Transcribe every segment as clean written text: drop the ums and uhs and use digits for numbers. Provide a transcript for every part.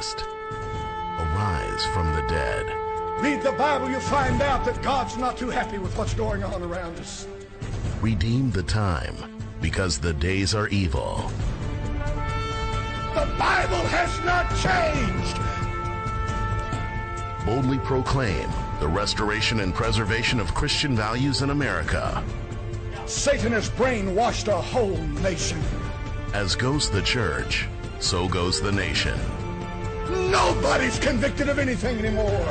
exist. Arise from the dead. Read the Bible, you'll find out that God's not too happy with what's going on around us. Redeem the time, because the days are evil. The Bible has not changed. Boldly proclaim the restoration and preservation of Christian values in America. Satan has brainwashed a whole nation. As goes the church, so goes the nation. Nobody's convicted of anything anymore.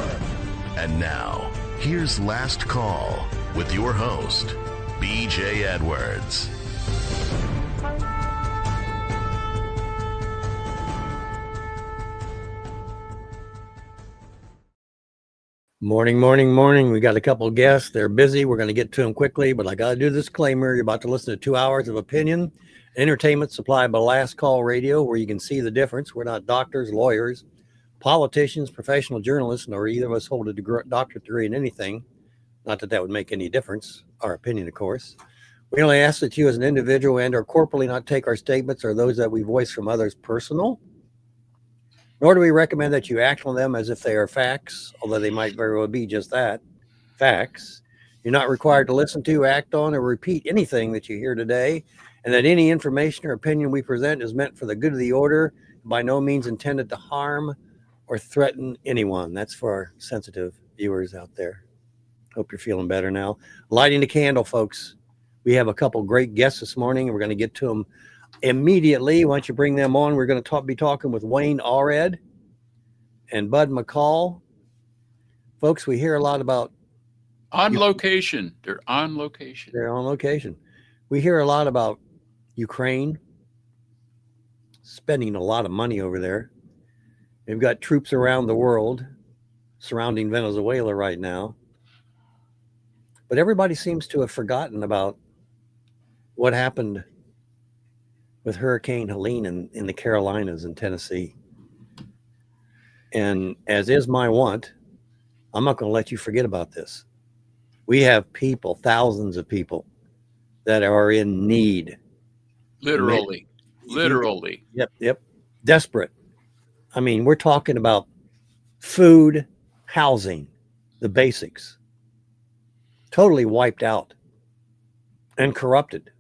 And now, here's Last Call with your host, B.J. Edwards. Morning. We got a couple of guests. They're busy. We're going to get to them quickly, but I got to do this disclaimer. You're about to listen to 2 hours of opinion, entertainment supplied by Last Call Radio, where you can see the difference. We're not doctors, lawyers, politicians, professional journalists, nor either of us hold a doctorate degree in anything. Not that that would make any difference. Our opinion, of course. We only ask that you as an individual and or corporately not take our statements or those that we voice from others personal. Nor do we recommend that you act on them as if they are facts, although they might very well be just that, facts. You're not required to listen to, act on, or repeat anything that you hear today, and that any information or opinion we present is meant for the good of the order, by no means intended to harm or threaten anyone. That's for our sensitive viewers out there. Hope you're feeling better now. Lighting the candle, folks. We have a couple great guests this morning, and we're going to get to them immediately. Why don't you bring them on? We're going to be talking with Wayne Allred and Bud McCall. Folks, we hear a lot about on location. They're on location. They're on location. We hear a lot about Ukraine spending a lot of money over there. They've got troops around the world surrounding Venezuela right now. But everybody seems to have forgotten about what happened with Hurricane Helene in the Carolinas and Tennessee. And as is my want, I'm not going to let you forget about this. We have people, thousands of people, that are in need. Literally. Yep. Desperate. I mean, we're talking about food, housing, the basics. Totally wiped out and corrupted.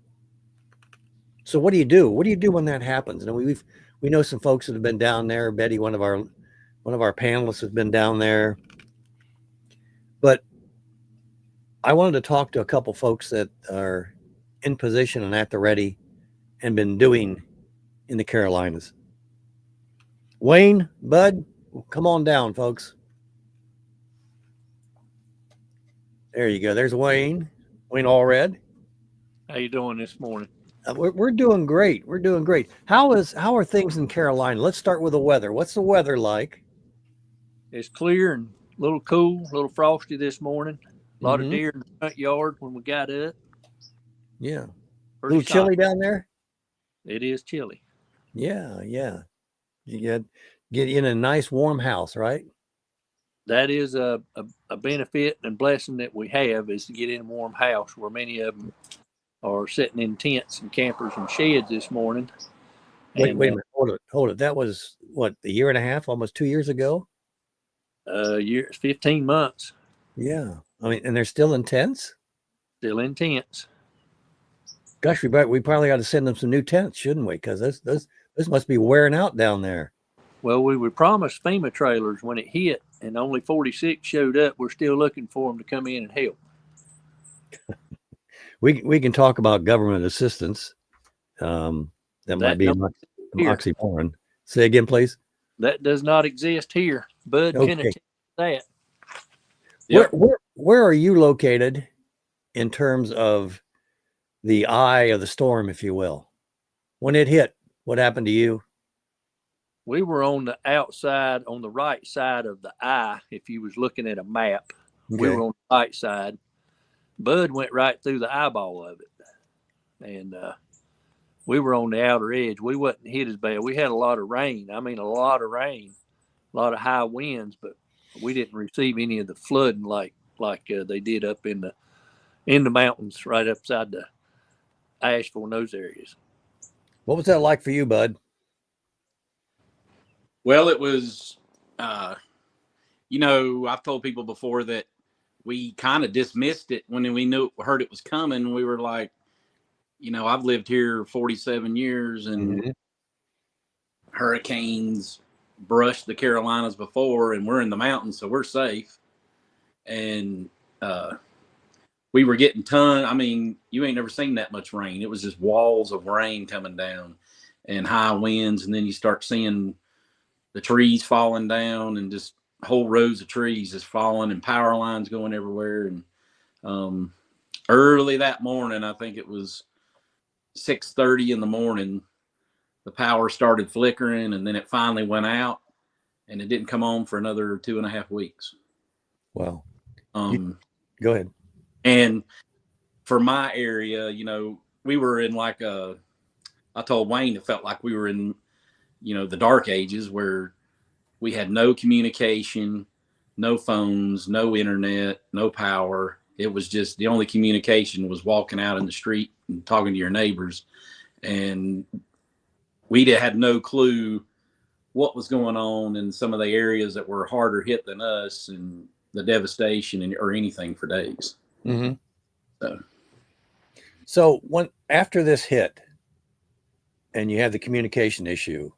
So what do you do? What do you do when that happens? And we know some folks that have been down there. Betty, one of our panelists, has been down there. But I wanted to talk to a couple folks that are in position and at the ready and been doing in the Carolinas. Wayne, Bud, come on down, folks. There you go. There's Wayne Allred. How you doing this morning? We're doing great. We're doing great. How are things in Carolina? Let's start with the weather. What's the weather like? It's clear and a little cool, a little frosty this morning. A lot of deer in the front yard when we got up. Yeah. Pretty a little chilly down there? It is chilly. Yeah. You get in a nice warm house, right? That is a benefit and blessing that we have, is to get in a warm house, where many of them are sitting in tents and campers and sheds this morning. Wait a minute. Hold it. That was what, a year and a half, almost 2 years ago? 15 months. Yeah. I mean, and they're still in tents? Still in tents. Gosh, we probably got to send them some new tents, shouldn't we? Because this must be wearing out down there. Well, we were promised FEMA trailers when it hit, and only 46 showed up. We're still looking for them to come in and help. We can talk about government assistance. That might be an oxymoron. Say again, please. That does not exist here. Bud can attest to that. Yep. Where are you located in terms of the eye of the storm, if you will? When it hit, what happened to you? We were on the outside, on the right side of the eye. If you was looking at a map, we were on the right side. Bud went right through the eyeball of it. And we were on the outer edge. We wasn't hit as bad. We had a lot of rain. I mean, a lot of rain, a lot of high winds, but we didn't receive any of the flooding like they did up in the mountains right upside the Asheville and those areas. What was that like for you, Bud? Well, it was, I've told people before that we kind of dismissed it when we heard it was coming. We were like, I've lived here 47 years and hurricanes brushed the Carolinas before, and we're in the mountains, so we're safe. And we were getting you ain't never seen that much rain. It was just walls of rain coming down and high winds. And then you start seeing the trees falling down and just whole rows of trees just falling and power lines going everywhere. And early that morning, I think it was 6:30 in the morning, the power started flickering, and then it finally went out, and it didn't come on for another 2.5 weeks. Wow. Go ahead. And for my area, we were in I told Wayne, it felt like we were in, the dark ages where we had no communication, no phones, no internet, no power. It was just the only communication was walking out in the street and talking to your neighbors. And we had no clue what was going on in some of the areas that were harder hit than us, and the devastation or anything for days. Mm-hmm. So after this hit and you had the communication issue,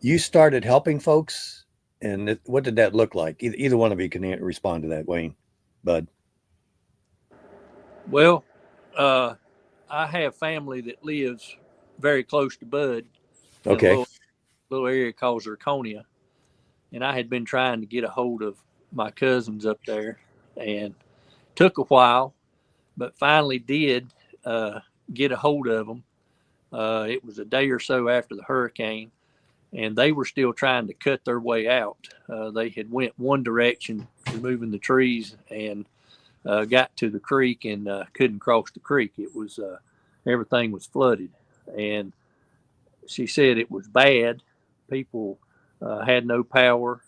you started helping folks, and what did that look like? Either one of you can respond to that, Wayne, Bud. Well, I have family that lives very close to Bud. Okay. In a little area called Zirconia. And I had been trying to get a hold of my cousins up there, and took a while, but finally did get a hold of them. It was a day or so after the hurricane, and they were still trying to cut their way out. They had went one direction, removing the trees, and got to the creek and couldn't cross the creek. It was everything was flooded, and she said it was bad. People had no power.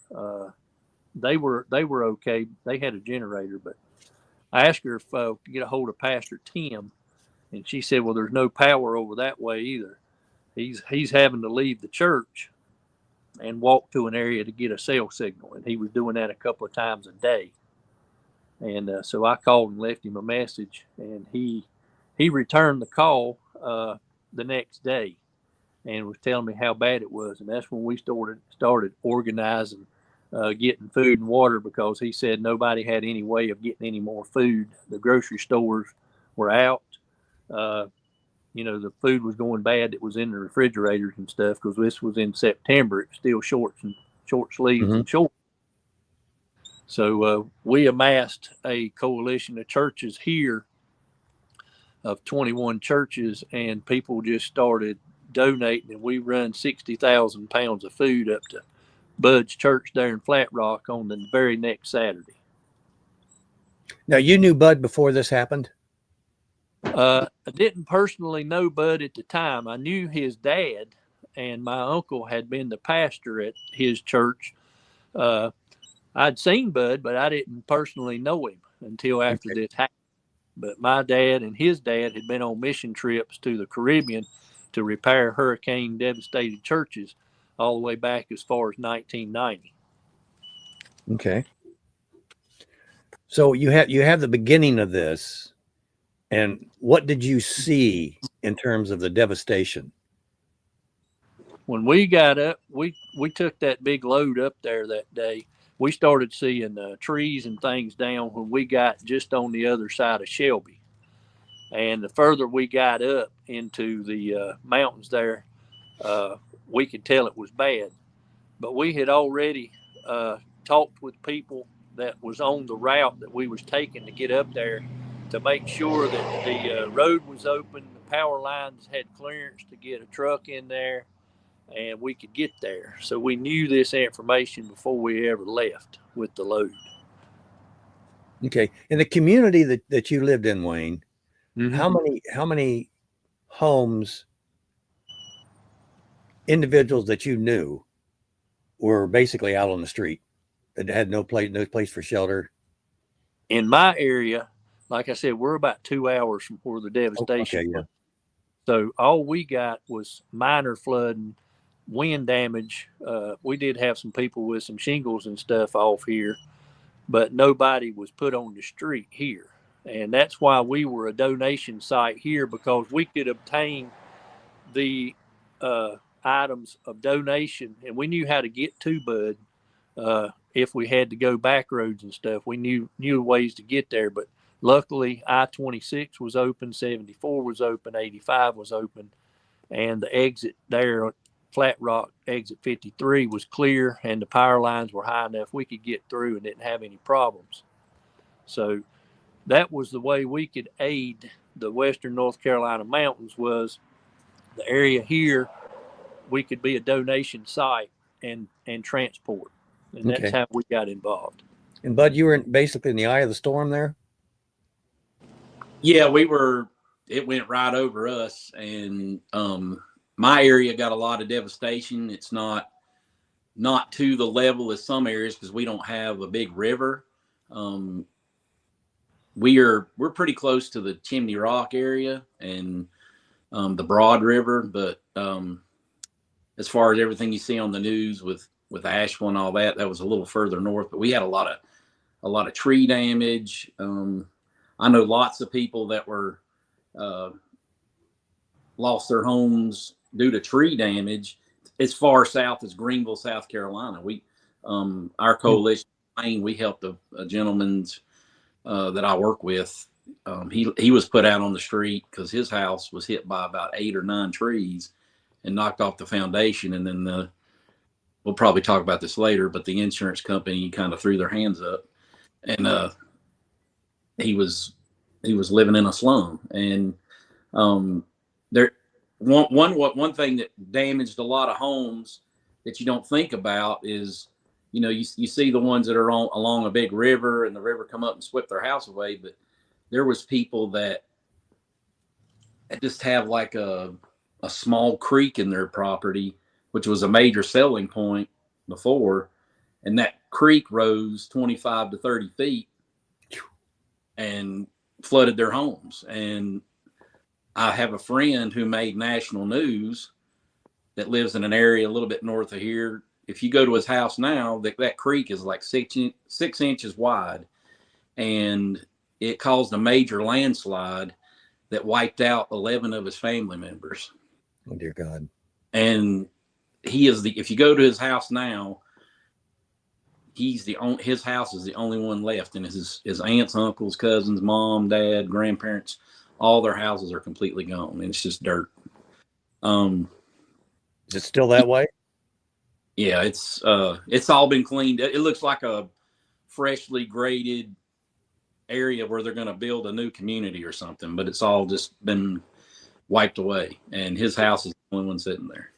They were okay. They had a generator, but I asked her if to get a hold of Pastor Tim, and she said, "Well, there's no power over that way either. He's having to leave the church and walk to an area to get a cell signal, and he was doing that a couple of times a day." And so I called and left him a message, and he returned the call the next day, and was telling me how bad it was. And that's when we started organizing, getting food and water, because he said nobody had any way of getting any more food. The grocery stores were out. The food was going bad. It was in the refrigerators and stuff, because this was in September. It's still short sleeves and short. So we amassed a coalition of churches here of 21 churches, and people just started donating, and we run 60,000 pounds of food up to Bud's church there in Flat Rock on the very next Saturday. Now, you knew Bud before this happened? I didn't personally know Bud at the time. I knew his dad, and my uncle had been the pastor at his church. I'd seen Bud, but I didn't personally know him until after this happened. But my dad and his dad had been on mission trips to the Caribbean to repair hurricane devastated churches all the way back as far as 1990. Okay. So you have the beginning of this, and what did you see in terms of the devastation? When we got up, we took that big load up there that day. We started seeing trees and things down when we got just on the other side of Shelby. And the further we got up into the mountains there, we could tell it was bad. But we had already talked with people that was on the route that we was taking to get up there, to make sure that the road was open, the power lines had clearance to get a truck in there, and we could get there. So we knew this information before we ever left with the load. Okay. In the community that you lived in, Wayne, how many homes, individuals that you knew, were basically out on the street that had no place for shelter? In my area, like I said, we're about 2 hours from where the devastation was. So all we got was minor flooding wind damage. We did have some people with some shingles and stuff off here, but nobody was put on the street here. And that's why we were a donation site here, because we could obtain the items of donation, and we knew how to get to Bud. If we had to go back roads and stuff, we knew ways to get there. But luckily, I-26 was open, 74 was open, 85 was open, and the exit there, Flat Rock exit 53, was clear, and the power lines were high enough we could get through and didn't have any problems. So that was the way we could aid the Western North Carolina mountains, was the area here. We could be a donation site and transport. And that's how we got involved. And Bud, you were basically in the eye of the storm there? Yeah, it went right over us. And my area got a lot of devastation. It's not to the level as some areas, because we don't have a big river. We're pretty close to the Chimney Rock area and the Broad River, but as far as everything you see on the news with Asheville and all that was a little further north. But we had a lot of tree damage. I know lots of people that were lost their homes due to tree damage as far south as Greenville, South Carolina. Our coalition, we helped a gentleman's that I work with. He was put out on the street because his house was hit by about 8 or 9 trees and knocked off the foundation. And then we'll probably talk about this later, but the insurance company kind of threw their hands up, and he was living in a slum. And one thing that damaged a lot of homes that you don't think about is, you see the ones that are along a big river, and the river come up and swept their house away. But there was people that just have like a small creek in their property, which was a major selling point before. And that creek rose 25 to 30 feet and flooded their homes. And I have a friend who made national news that lives in an area a little bit north of here. If you go to his house now, that creek is like 6 inches wide, and it caused a major landslide that wiped out 11 of his family members. Oh, dear God. And if you go to his house now, his house is the only one left. And his aunts, uncles, cousins, mom, dad, grandparents, all their houses are completely gone. And it's just dirt. Is it still that way? Yeah, it's all been cleaned. It looks like a freshly graded area where they're going to build a new community or something, but it's all just been wiped away. And his house is the only one sitting there.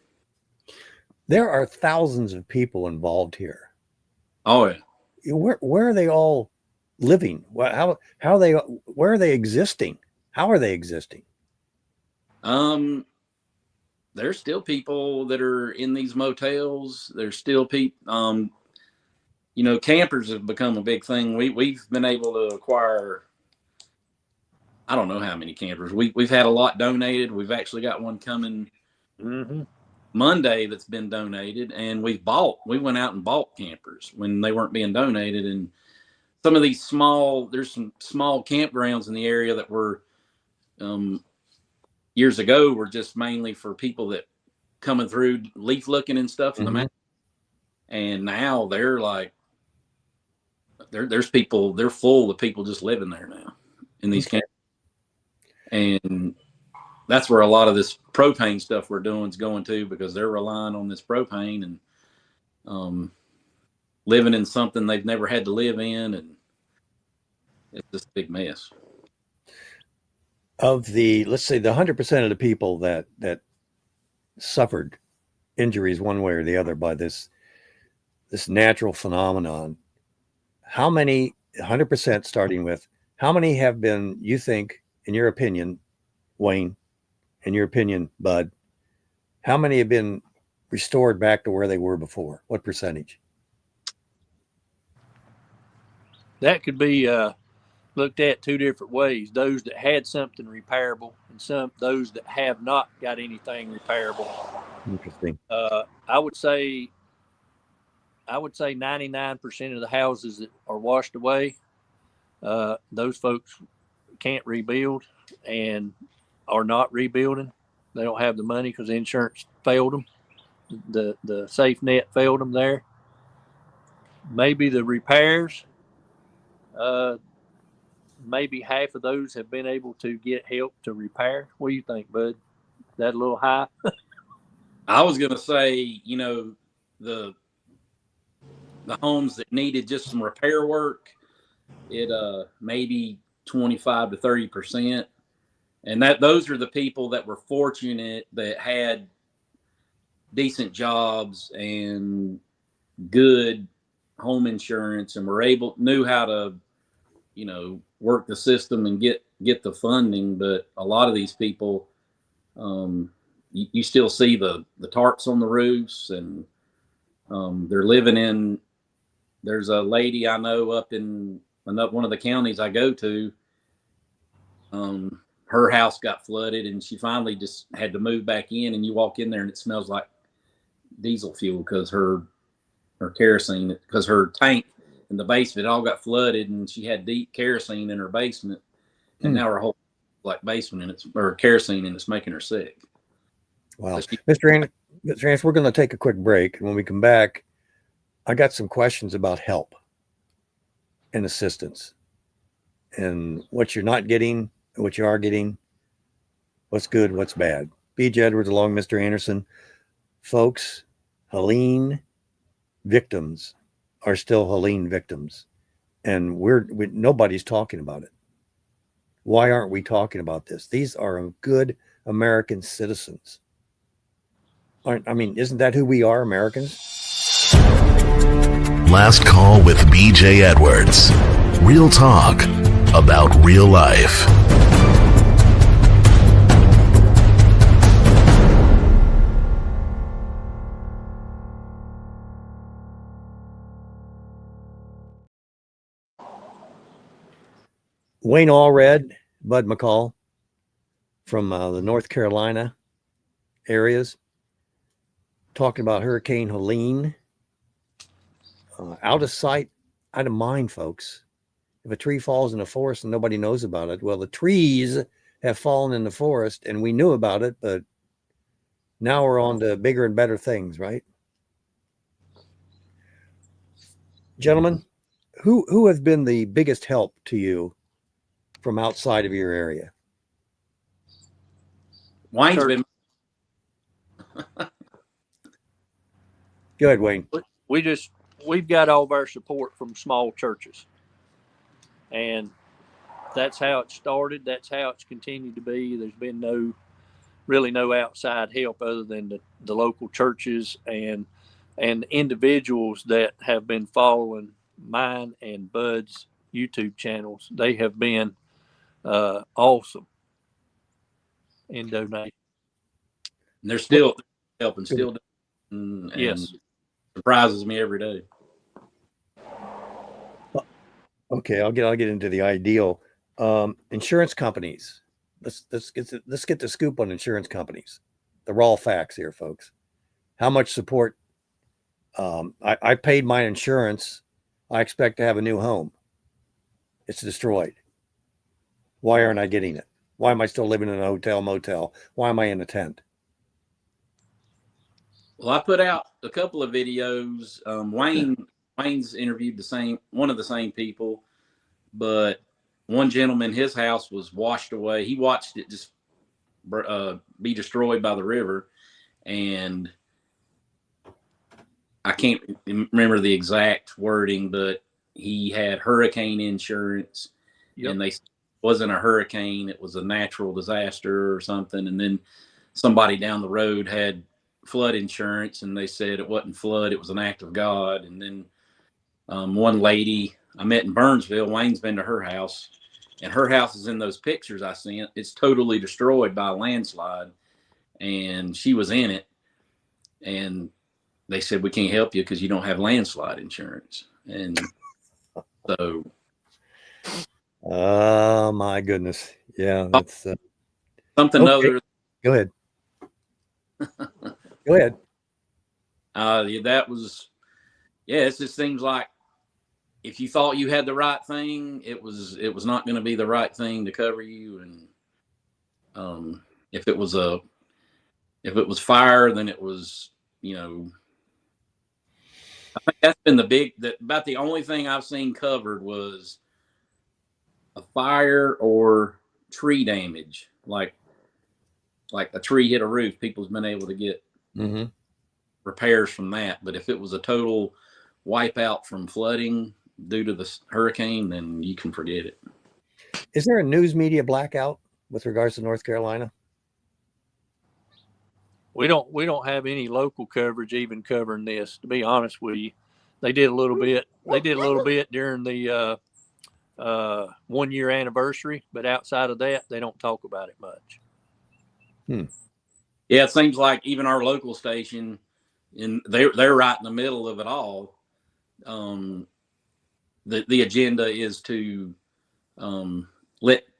There are thousands of people involved here. Oh, yeah. Where are they all living? Where are they existing? How are they existing? There's still people that are in these motels. There's still people, campers have become a big thing. We've been able to acquire, I don't know how many campers. We've had a lot donated. We've actually got one coming Monday that's been donated, and we went out and bought campers when they weren't being donated. And some of these there's some small campgrounds in the area that were, years ago, were just mainly for people that coming through leaf looking and stuff in the mountain. And now they're like, there's people, they're full of people just living there now in these camps. And that's where a lot of this propane stuff we're doing is going to, because they're relying on this propane and living in something they've never had to live in. And it's just a big mess. Of let's say the 100% of the people that suffered injuries one way or the other by this natural phenomenon, how many, 100% starting with, how many have been, you think, in your opinion, Wayne, in your opinion, Bud, how many have been restored back to where they were before? What percentage? That could be looked at 2 different ways: those that had something repairable, and those that have not got anything repairable. Interesting. I would say 99% of the houses that are washed away, those folks can't rebuild and are not rebuilding. They don't have the money because the insurance failed them. The safe net failed them there. Maybe the repairs, maybe half of those have been able to get help to repair. What do you think, Bud? That a little high? I was going to say, the homes that needed just some repair work, it maybe 25 to 30%. And those are the people that were fortunate that had decent jobs and good home insurance and knew how to, work the system and get the funding. But a lot of these people, you still see the tarps on the roofs, and they're living in. There's a lady I know up in one of the counties I go to. Her house got flooded, and she finally just had to move back in. And you walk in there, and it smells like diesel fuel because her kerosene, because her tank in the basement all got flooded, and she had deep kerosene in her basement, and now her whole basement or kerosene, and it's making her sick. Wow. Mr. Anderson, we're going to take a quick break. And when we come back, I got some questions about help and assistance and what you're not getting and what you are getting, what's good, what's bad. B.J. Edwards along Mr. Anderson. Folks, Helene victims are still Helene victims, and nobody's talking about it. Why aren't we talking about this? These are good American citizens. Isn't that who we are, Americans? Last call with BJ Edwards. Real talk about real life. Wayne Allred, Bud McCall from the North Carolina areas, talking about Hurricane Helene. Out of sight, out of mind, folks. If a tree falls in the forest and nobody knows about it, well, the trees have fallen in the forest and we knew about it, but now we're on to bigger and better things, right? Gentlemen, who has been the biggest help to you from outside of your area? Wayne's been. Go ahead, Wayne. We've got all of our support from small churches, and that's how it started. That's how it's continued to be. There's been really no outside help other than the local churches and individuals that have been following mine and Bud's YouTube channels. They have been awesome in donating. And they're still helping, still doing, and yes, surprises me every day. Okay, I'll get into the ideal. Insurance companies. Let's get the scoop on insurance companies. The raw facts here, folks. How much support? I paid my insurance. I expect to have a new home. It's destroyed. Why aren't I getting it? Why am I still living in a hotel, motel? Why am I in a tent? Well, I put out a couple of videos. Wayne's interviewed one of the same people, but one gentleman, his house was washed away. He watched it just be destroyed by the river, and I can't remember the exact wording, but he had hurricane insurance, and they wasn't a hurricane; it was a natural disaster or something. And then somebody down the road had flood insurance, and they said it wasn't flood; it was an act of God. And then one lady I met in Burnsville, Wayne's been to her house, and her house is in those pictures I sent. It's totally destroyed by a landslide, and she was in it. And they said, we can't help you because you don't have landslide insurance. And so. Oh, my goodness. Yeah, that's something okay. other. Go ahead. Go ahead. That was, it just seems like if you thought you had the right thing, it was not going to be the right thing to cover you. And if it was fire, then it was, I think that's been about the only thing I've seen covered was a fire or tree damage, like a tree hit a roof. People's been able to get repairs from that. But if it was a total wipeout from flooding due to the hurricane, then you can forget it. Is there a news media blackout with regards to North Carolina? We don't have any local coverage even covering this, to be honest with you. They did a little bit during the 1 year anniversary, but outside of that, they don't talk about it much. Yeah, it seems like even our local station, and they're right in the middle of it all. The agenda is to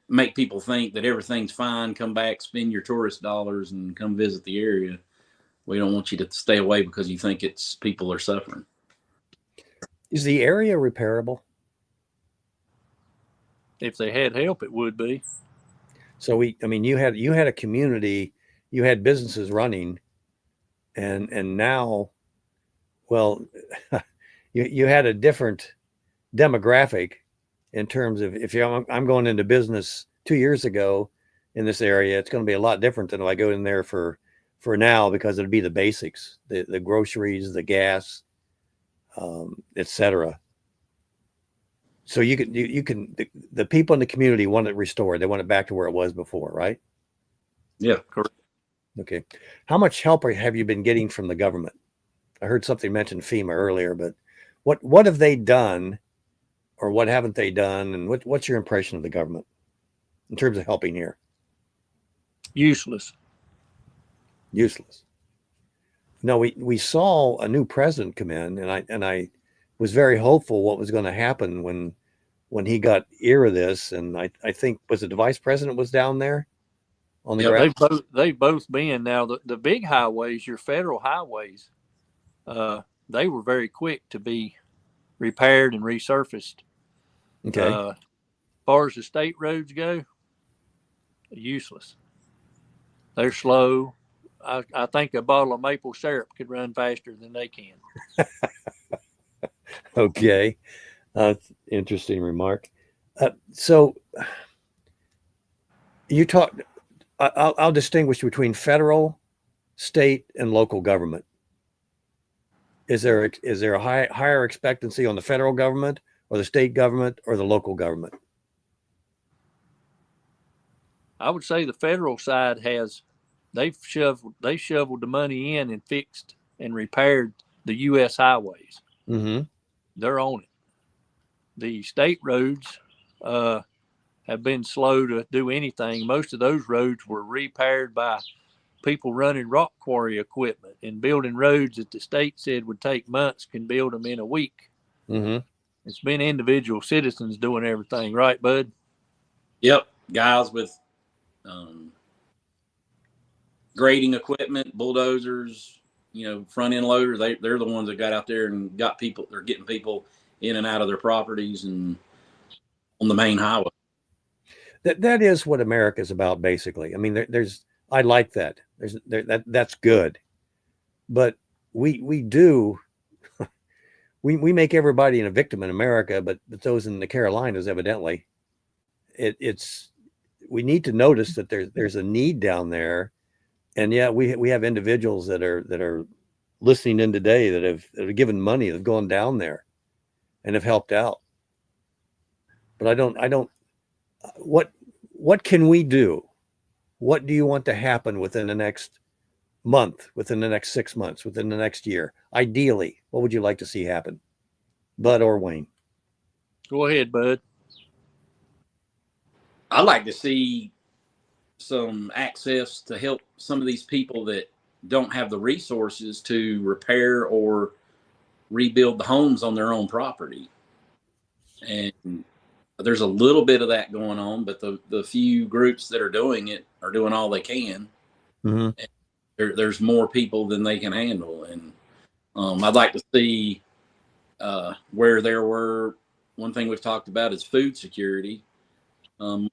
make people think that everything's fine, come back, spend your tourist dollars, and come visit the area. We don't want you to stay away because you think people are suffering. Is the area repairable? If they had help, it would be. So you had a community, you had businesses running, and now, well, you had a different demographic in terms of I'm going into business 2 years ago in this area, it's going to be a lot different than if I go in there for now, because it'd be the basics, the groceries, the gas, etc. So you can the people in the community want it restored. They want it back to where it was before, right? Yeah, correct. Okay. How much help have you been getting from the government? I heard something mention FEMA earlier, but what have they done, or what haven't they done, and what's your impression of the government in terms of helping here? Useless. No, we saw a new president come in, and I was very hopeful what was going to happen when he got ear of this, and I think, was it the vice president was down there on the ground? They've both been. Now the big highways, your federal highways, they were very quick to be repaired and resurfaced. Okay. As far as the state roads go, useless. They're slow. I think a bottle of maple syrup could run faster than they can. Okay. Interesting remark. So you talk, I'll distinguish between federal, state, and local government. Is there a higher expectancy on the federal government, or the state government, or the local government? I would say the federal side they've shoveled the money in and fixed and repaired the U.S. highways. Mm-hmm. They're on it. The state roads have been slow to do anything. Most of those roads were repaired by people running rock quarry equipment, and building roads that the state said would take months can build them in a week. Mm-hmm. It's been individual citizens doing everything, right, Bud? Yep, guys with grading equipment, bulldozers, front end loaders. They're the ones that got out there and got people. They're getting people in and out of their properties and on the main highway. That is what America is about, basically. I mean, I like that. That's good, but we make everybody a victim in America, but those in the Carolinas, evidently, we need to notice that there's a need down there, and yeah, we have individuals that are listening in today that have given money, that have gone down there, and have helped out. But I don't. What can we do? What do you want to happen within the next month, within the next 6 months, within the next year? Ideally, what would you like to see happen? Bud or Wayne? Go ahead, Bud. I'd like to see some access to help some of these people that don't have the resources to repair or rebuild the homes on their own property. And there's a little bit of that going on, but the few groups that are doing it are doing all they can. Mm-hmm. there's more people than they can handle. And I'd like to see where there were, one thing we've talked about is food security. One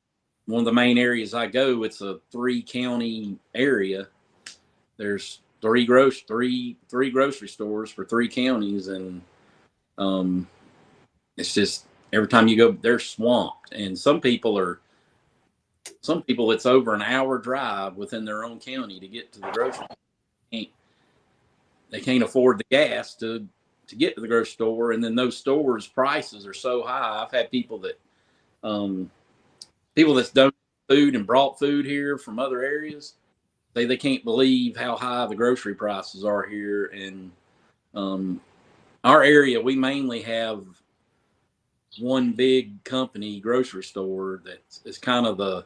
of the main areas I go, it's a 3-county area. There's three grocery stores for 3 counties, and it's just every time you go, they're swamped. And some people it's over an hour drive within their own county to get to the grocery. They can't afford the gas to get to the grocery store, and then those stores' prices are so high. I've had people that's donated food and brought food here from other areas. They can't believe how high the grocery prices are here. And our area, we mainly have one big company grocery store that is kind of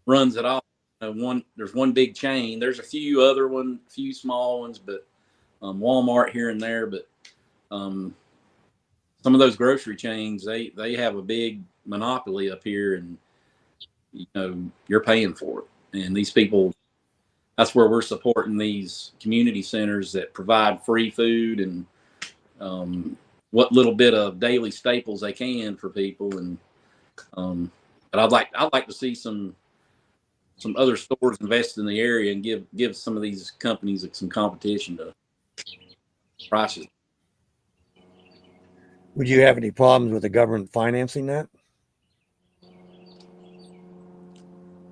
runs it all. There's one big chain. There's a few small ones, but Walmart here and there. But some of those grocery chains, they have a big monopoly up here, and you're paying for it. And these people, that's where we're supporting these community centers that provide free food and what little bit of daily staples they can for people. And but I'd like to see some other stores invest in the area and give some of these companies some competition to prices. Would you have any problems with the government financing that?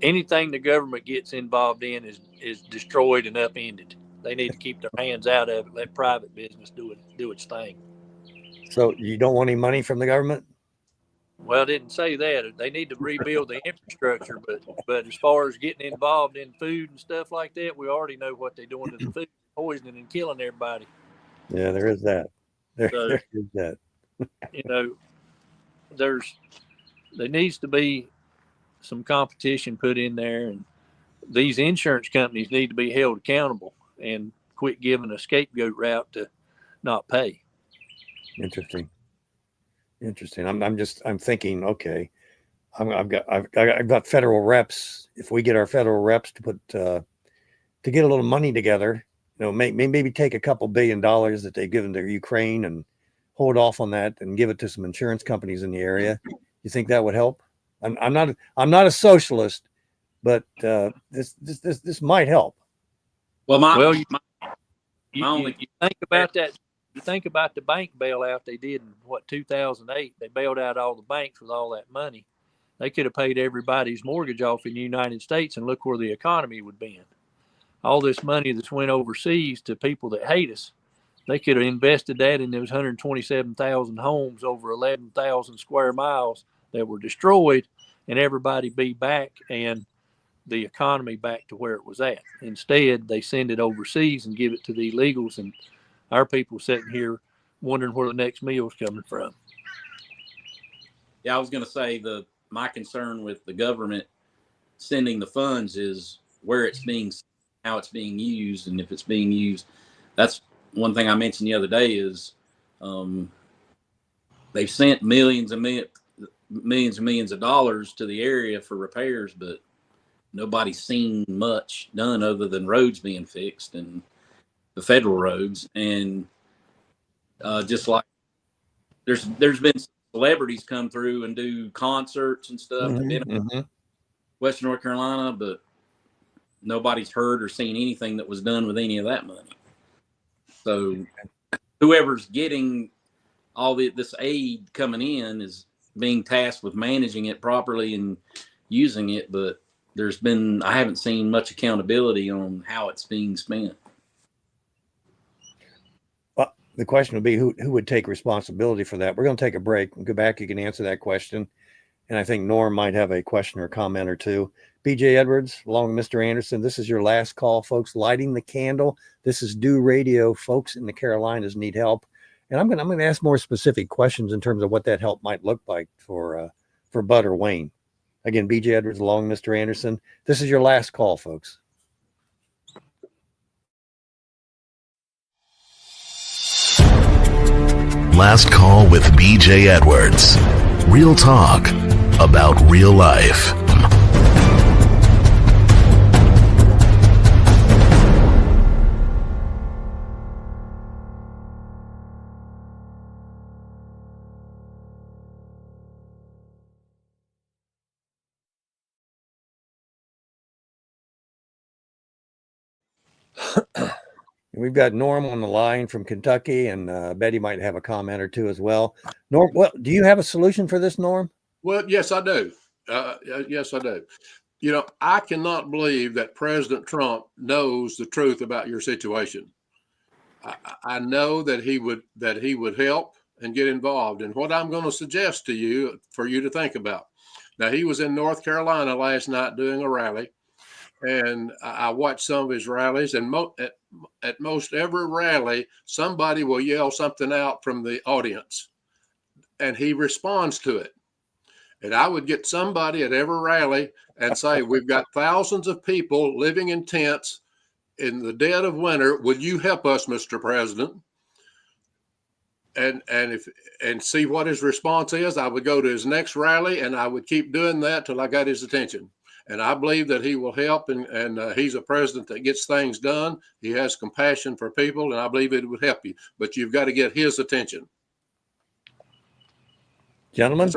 Anything the government gets involved in is destroyed and upended. They need to keep their hands out of it. Let private business do its thing. So you don't want any money from the government? Well, I didn't say that. They need to rebuild the infrastructure, but as far as getting involved in food and stuff like that, we already know what they're doing to the food, poisoning and killing everybody. Yeah, there is that. There is that. There needs to be some competition put in there, and these insurance companies need to be held accountable and quit giving a scapegoat route to not pay. Interesting. I'm thinking, okay, I've got federal reps. If we get our federal reps to get a little money together, maybe take a couple $1 billion that they've given to Ukraine and hold off on that and give it to some insurance companies in the area. You think that would help? I'm not a socialist, but this might help. Well, you think about that. You think about the bank bailout they did in 2008. They bailed out all the banks with all that money. They could have paid everybody's mortgage off in the United States, and look where the economy would be in. All this money that's went overseas to people that hate us, they could have invested that in those 127,000 homes over 11,000 square miles that were destroyed, and everybody be back and the economy back to where it was at. Instead, they send it overseas and give it to the illegals, and our people sitting here wondering where the next meal's coming from. Yeah, I was going to say my concern with the government sending the funds is where it's how it's being used, and if it's being used. That's one thing I mentioned the other day is they've sent millions and millions of dollars to the area for repairs, but nobody's seen much done other than roads being fixed and the federal roads. And just like there's been celebrities come through and do concerts and stuff in Western North Carolina, but nobody's heard or seen anything that was done with any of that money. So whoever's getting all this aid coming in is being tasked with managing it properly and using it, but I haven't seen much accountability on how it's being spent. Well, the question would be who would take responsibility for that? We're going to take a break. We'll go back. You can answer that question. And I think Norm might have a question or comment or two. BJ Edwards, along with Mr. Anderson, this is your last call, folks. Lighting the candle. This is Do Radio. Folks in the Carolinas need help. And I'm going to ask more specific questions in terms of what that help might look like for Bud or Wayne. Again, BJ Edwards, along with Mr. Anderson. This is your last call, folks. Last call with BJ Edwards. Real talk about real life. We've got Norm on the line from Kentucky, and Betty might have a comment or two as well. Norm, well, do you have a solution for this, Norm? Well, yes, I do. Yes, I do. You know, I cannot believe that President Trump knows the truth about your situation. I know that he would help and get involved. And what I'm going to suggest to you for you to think about. Now, he was in North Carolina last night doing a rally, and I watched some of his rallies. And at most every rally, somebody will yell something out from the audience, and he responds to it. And I would get somebody at every rally and say, "We've got thousands of people living in tents in the dead of winter. Would you help us, Mr. President?" And see what his response is. I would go to his next rally, and I would keep doing that till I got his attention. And I believe that he will help, and he's a president that gets things done. He has compassion for people, and I believe it would help you. But you've got to get his attention. Gentlemen?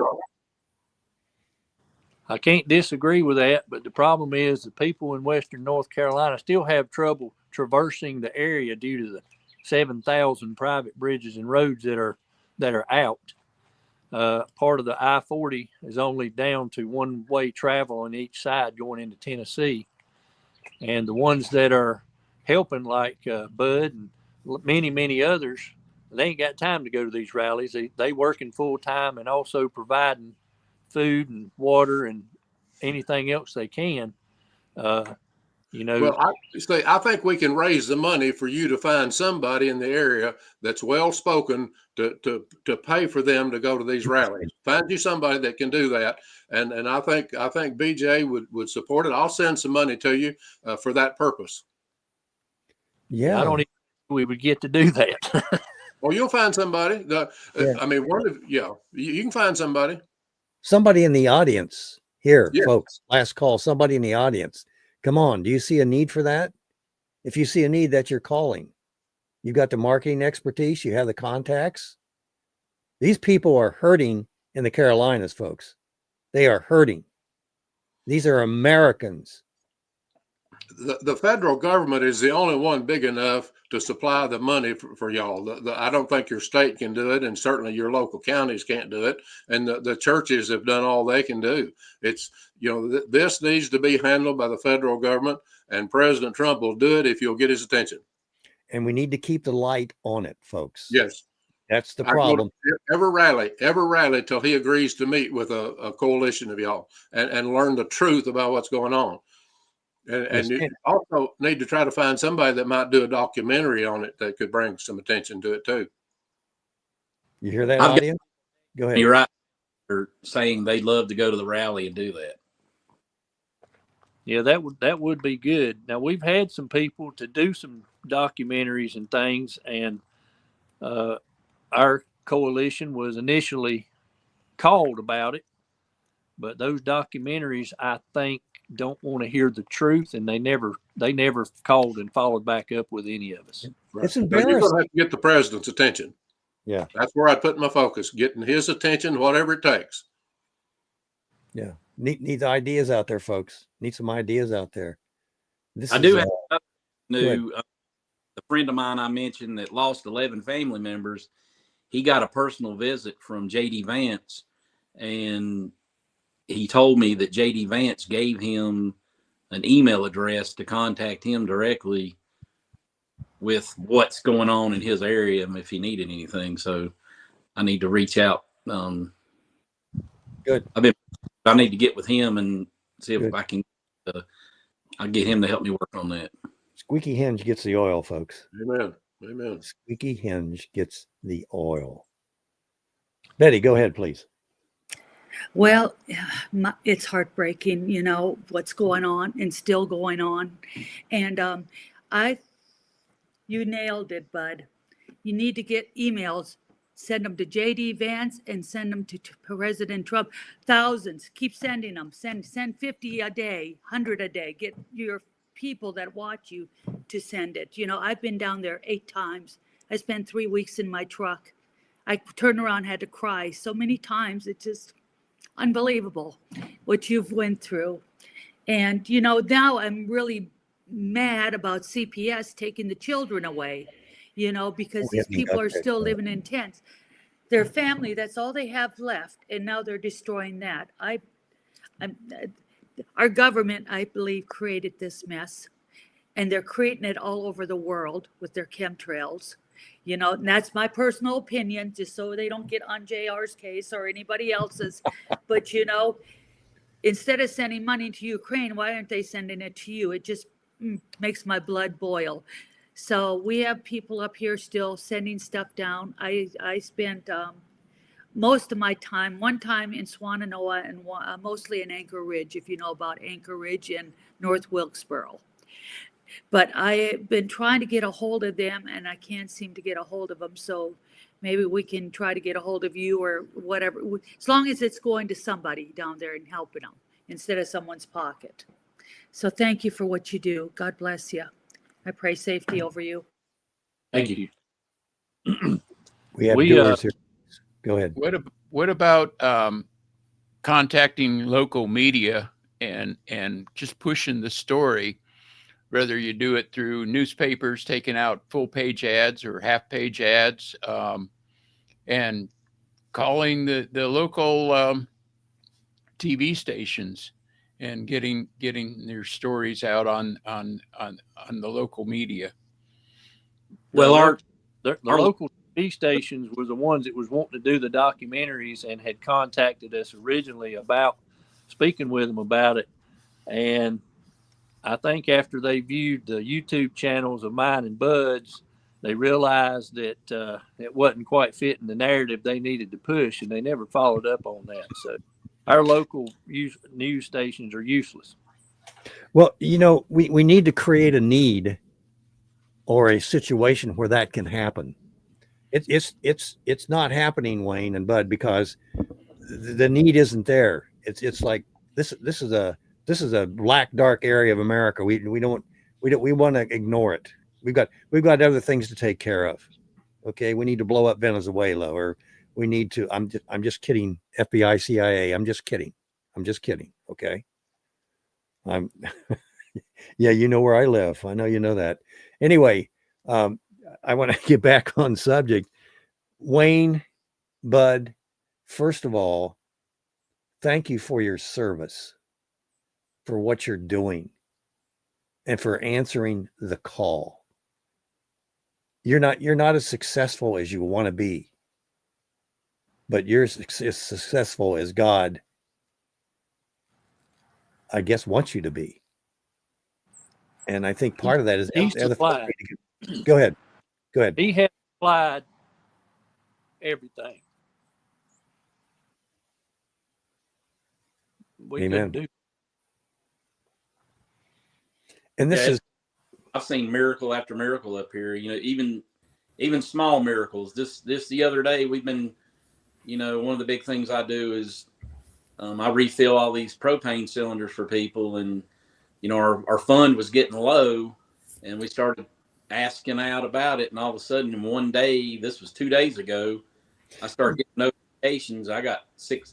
I can't disagree with that, but the problem is the people in Western North Carolina still have trouble traversing the area due to the 7,000 private bridges and roads that are out. Part of the I-40 is only down to one-way travel on each side going into Tennessee. And the ones that are helping, like Bud and many, many others, they ain't got time to go to these rallies. They working full time and also providing food and water and anything else they can. Well, I think we can raise the money for you to find somebody in the area that's well spoken to pay for them to go to these rallies. Find you somebody that can do that, and I think BJ would support it. I'll send some money to you for that purpose. Yeah, I don't even think we would get to do that. Well, you'll find somebody. I mean, you can find somebody. Somebody in the audience here, Yeah. folks. Last call. Somebody in the audience. Come on. Do you see a need for that? If you see a need, that's your calling. You've got the marketing expertise. You have the contacts. These people are hurting in the Carolinas, folks. They are hurting. These are Americans. The federal government is the only one big enough to supply the money for y'all. I don't think your state can do it, and certainly your local counties can't do it. And the churches have done all they can do. It's, this needs to be handled by the federal government, and President Trump will do it if you'll get his attention. And we need to keep the light on it, folks. Yes. That's the problem. Every rally till he agrees to meet with a coalition of y'all and learn the truth about what's going on. And you also need to try to find somebody that might do a documentary on it that could bring some attention to it too. You hear that, audience? Go ahead. You're right. They're saying they'd love to go to the rally and do that. Yeah, that would be good. Now, we've had some people to do some documentaries and things, and our coalition was initially called about it, but those documentaries, I think, don't want to hear the truth, and they never called and followed back up with any of us. Right. It's embarrassing. You're going to have to get the president's attention. Yeah. That's where I put my focus, getting his attention, whatever it takes. Yeah. Need the ideas out there, folks. Need some ideas out there. I do have a friend of mine I mentioned that lost 11 family members. He got a personal visit from J.D. Vance, and he told me that J.D. Vance gave him an email address to contact him directly with what's going on in his area and if he needed anything. So I need to reach out. Good. I need to get with him and see if Good. I can I'll get him to help me work on that. Squeaky hinge gets the oil, folks. Amen. Amen. Squeaky hinge gets the oil. Betty, go ahead, please. Well, it's heartbreaking, what's going on and still going on. And you nailed it, Bud. You need to get emails, send them to J.D. Vance and send them to President Trump. Thousands, keep sending them. Send 50 a day, 100 a day. Get your people that watch you to send it. I've been down there 8 times. I spent 3 weeks in my truck. I turned around, had to cry so many times. It's just unbelievable what you've went through. And, now I'm really mad about CPS taking the children away, because We these haven't even people got are there. still living in tents. Their family, that's all they have left, and now they're destroying that. Our government, I believe, created this mess, and they're creating it all over the world with their chemtrails. And that's my personal opinion, just so they don't get on JR's case or anybody else's. But, instead of sending money to Ukraine, why aren't they sending it to you? It just makes my blood boil. So we have people up here still sending stuff down. I spent most of my time, one time in Swannanoa and mostly in Anchor Ridge, if you know about Anchor Ridge in North Wilkesboro. But I've been trying to get a hold of them, and I can't seem to get a hold of them. So maybe we can try to get a hold of you or whatever, as long as it's going to somebody down there and helping them instead of someone's pocket. So thank you for what you do. God bless you. I pray safety over you. Thank you. We have doers here. Go ahead. What about contacting local media and just pushing the story, whether you do it through newspapers taking out full page ads or half page ads, and calling the local TV stations and getting their stories out on the local media. Well, the local TV stations were the ones that was wanting to do the documentaries and had contacted us originally about speaking with them about it. And I think after they viewed the YouTube channels of mine and Bud's, they realized that it wasn't quite fitting the narrative they needed to push, and they never followed up on that. So our local news stations are useless. Well, we need to create a need or a situation where that can happen. It's not happening, Wayne and Bud, because the need isn't there. It's like this is a black, dark area of America. We want to ignore it. We've got other things to take care of. Okay, we need to blow up Venezuela, or we need to. I'm just kidding. FBI, CIA. I'm just kidding. Okay. Yeah, you know where I live. I know you know that. Anyway, I want to get back on subject. Wayne, Bud, first of all, thank you for your service, for what you're doing, and for answering the call. You're not as successful as you want to be, but you're as successful as God, I guess, wants you to be. And I think part of that is go ahead. He had supplied everything. We Amen. couldn't do. And this is, I've seen miracle after miracle up here. Even small miracles. This the other day we've been, one of the big things I do is I refill all these propane cylinders for people, and our fund was getting low, and we started asking out about it, and all of a sudden, in one day, this was 2 days ago, I started getting notifications. I got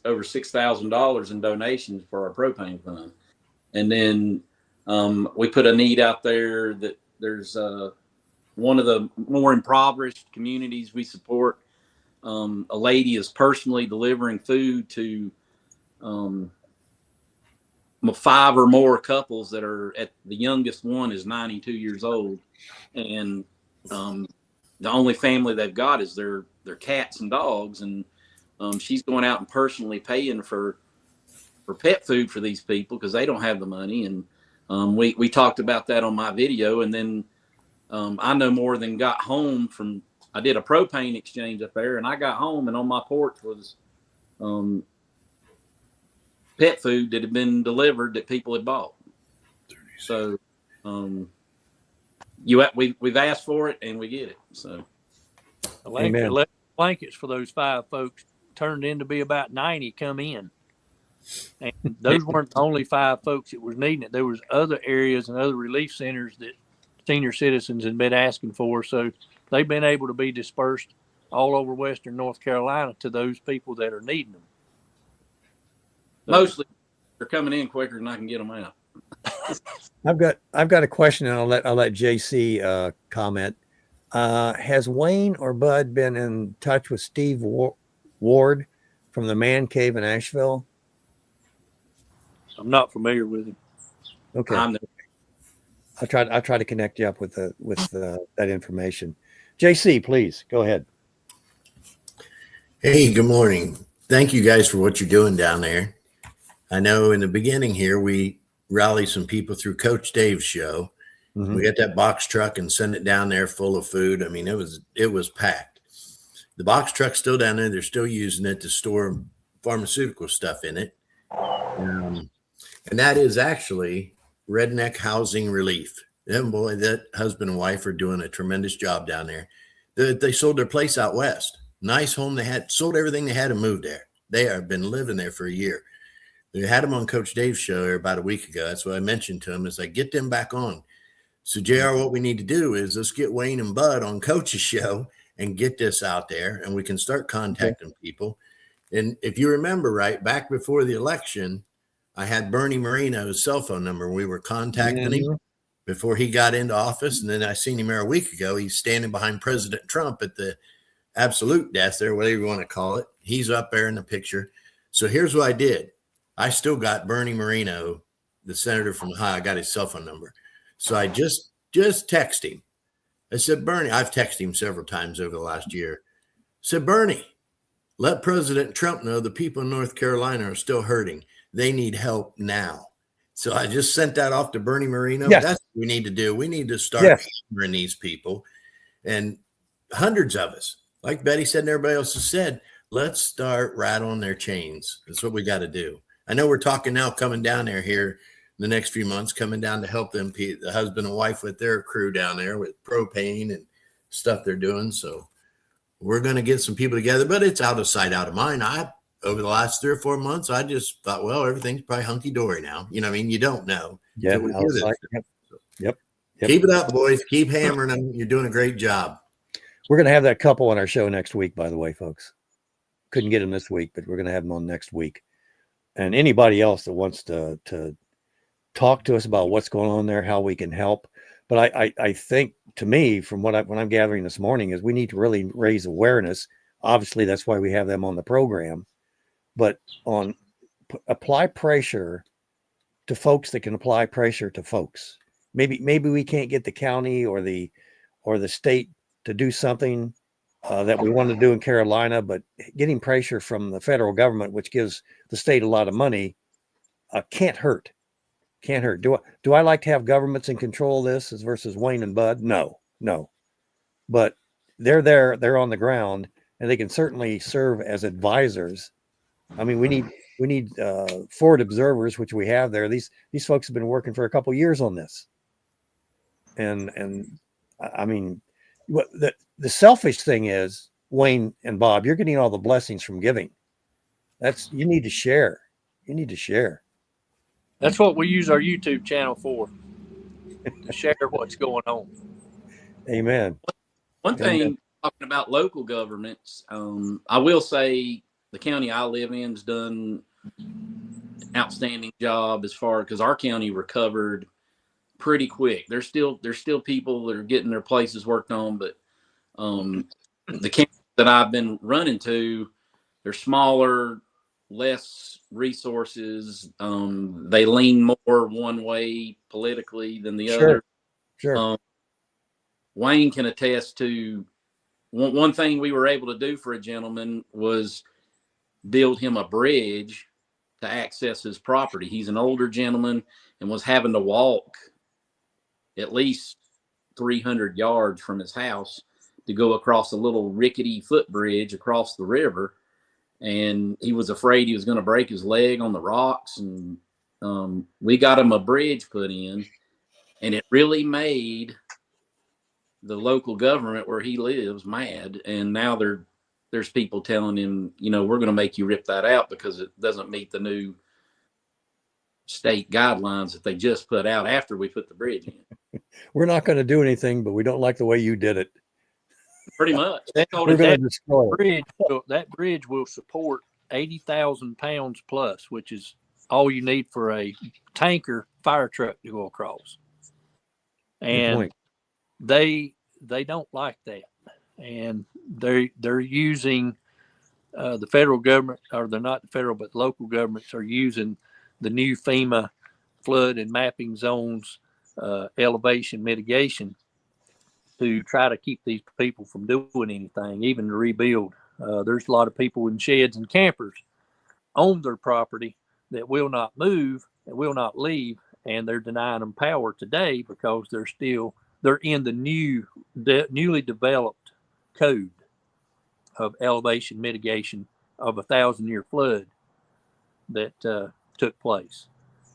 over $6,000 in donations for our propane fund, and then we put a need out there that there's one of the more impoverished communities we support. A lady is personally delivering food to 5 or more couples that are the youngest one is 92 years old, and the only family they've got is their cats and dogs, and she's going out and personally paying for pet food for these people because they don't have the money. And we talked about that on my video, and then I no more than got home from, I did a propane exchange up there, and I got home, and on my porch was pet food that had been delivered that people had bought. So we've asked for it and we get it. So the blankets for those 5 folks turned in to be about 90 come in. And those weren't the only 5 folks that was needing it. There was other areas and other relief centers that senior citizens had been asking for. So they've been able to be dispersed all over Western North Carolina to those people that are needing them. Mostly they're coming in quicker than I can get them out. I've got a question, and I'll let JC comment. Has Wayne or Bud been in touch with Steve Ward from the Man Cave in Asheville? I'm not familiar with him. Okay, I'll try to connect you up with that information. JC, please go ahead. Hey, good morning. Thank you guys for what you're doing down there. I know in the beginning here, we rallied some people through Coach Dave's show. Mm-hmm. We got that box truck and sent it down there full of food. I mean, it was packed. The box truck's still down there. They're still using it to store pharmaceutical stuff in it. And that is actually Redneck Housing Relief. And boy, that husband and wife are doing a tremendous job down there. They sold their place out west. Nice home. They had sold everything they had and moved there. They have been living there for a year. They had them on Coach Dave's show about a week ago. That's what I mentioned to him, is like, get them back on. So JR, what we need to do is let's get Wayne and Bud on Coach's show and get this out there, and we can start contacting people. And if you remember right, back before the election, I had Bernie Marino's cell phone number. We were contacting him before he got into office. And then I seen him there a week ago. He's standing behind President Trump at the absolute desk there, whatever you want to call it. He's up there in the picture. So here's what I did. I still got Bernie Marino, the senator from Ohio. I got his cell phone number. So I just text him. I said, Bernie, I've texted him several times over the last year. I said, Bernie, let President Trump know the people in North Carolina are still hurting. They need help now. So I just sent that off to Bernie Marino. Yes. That's what we need to do. We need to start hammering these people. And hundreds of us, like Betty said and everybody else has said, let's start rattling their chains. That's what we got to do. I know we're talking now coming down there here the next few months, coming down to help them, the husband and wife with their crew down there with propane and stuff they're doing. So we're going to get some people together, but it's out of sight, out of mind. Over the last 3 or 4 months, I just thought, well, everything's probably hunky-dory now. You know what I mean? You don't know. Yeah. Yep. Keep it up, boys. Keep hammering them. You're doing a great job. We're going to have that couple on our show next week, by the way, folks. Couldn't get them this week, but we're going to have them on next week. And anybody else that wants to talk to us about what's going on there, how we can help. But I think, to me, from what I'm gathering this morning, is we need to really raise awareness. Obviously, that's why we have them on the program. But apply pressure to folks that can apply pressure to folks. Maybe we can't get the county or the state to do something that we want to do in Carolina, but getting pressure from the federal government, which gives the state a lot of money, can't hurt. Can't hurt. Do I like to have governments in control of this versus Wayne and Bud? No. But they're there, they're on the ground, and they can certainly serve as advisors. I mean, we need forward observers, which we have there. These folks have been working for a couple of years on this. And I mean, what the selfish thing is, Wayne and Bob, you're getting all the blessings from giving. You need to share. You need to share. That's what we use our YouTube channel for, to share what's going on. Amen. One thing, talking about local governments, I will say the county I live in has done an outstanding job as far, because our county recovered pretty quick. There's still people that are getting their places worked on, but the counties that I've been running to, they're smaller, less resources. They lean more one way politically than the other. Sure. Wayne can attest to one thing we were able to do for a gentleman was build him a bridge to access his property. He's an older gentleman and was having to walk at least 300 yards from his house to go across a little rickety footbridge across the river. And he was afraid he was going to break his leg on the rocks. And we got him a bridge put in, and it really made the local government where he lives mad. And now there's people telling him, we're going to make you rip that out because it doesn't meet the new state guidelines that they just put out after we put the bridge in. We're not going to do anything, but we don't like the way you did it. Pretty much. That bridge will support 80,000 pounds plus, which is all you need for a tanker fire truck to go across. And they don't like that. And they're using the federal government, or they're not the federal, but local governments are using the new FEMA flood and mapping zones elevation mitigation to try to keep these people from doing anything, even to rebuild. There's a lot of people in sheds and campers on their property that will not move and will not leave, and they're denying them power today because they're in the newly developed code of elevation mitigation of 1,000-year flood that took place.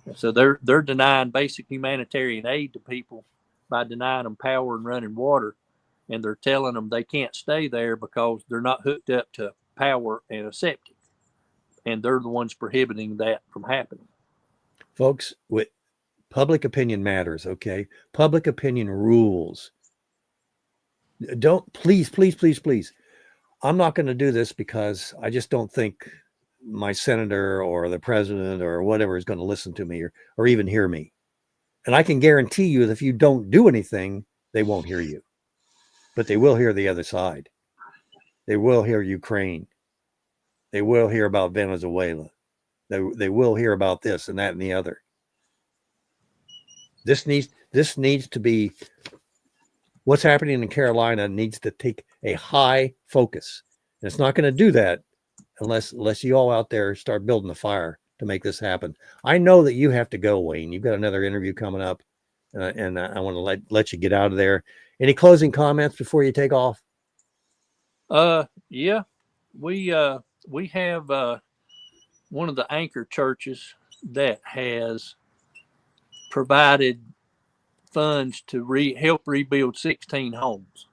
And so they're denying basic humanitarian aid to people by denying them power and running water, and they're telling them they can't stay there because they're not hooked up to power and a septic, and they're the ones prohibiting that from happening. Folks, with public opinion matters, okay? Public opinion rules. Don't, please. I'm not going to do this because I just don't think my senator or the president or whatever is going to listen to me or even hear me. And I can guarantee you that if you don't do anything, they won't hear you. But they will hear the other side. They will hear Ukraine. They will hear about Venezuela. They will hear about this and that and the other. This needs to be, what's happening in Carolina needs to take a high focus. And it's not going to do that unless you all out there start building the fire to make this happen. I know that you have to go, Wayne. You've got another interview coming up, and I want to let you get out of there. Any closing comments before you take off? Yeah, we have one of the anchor churches that has provided funds to help rebuild 16 homes,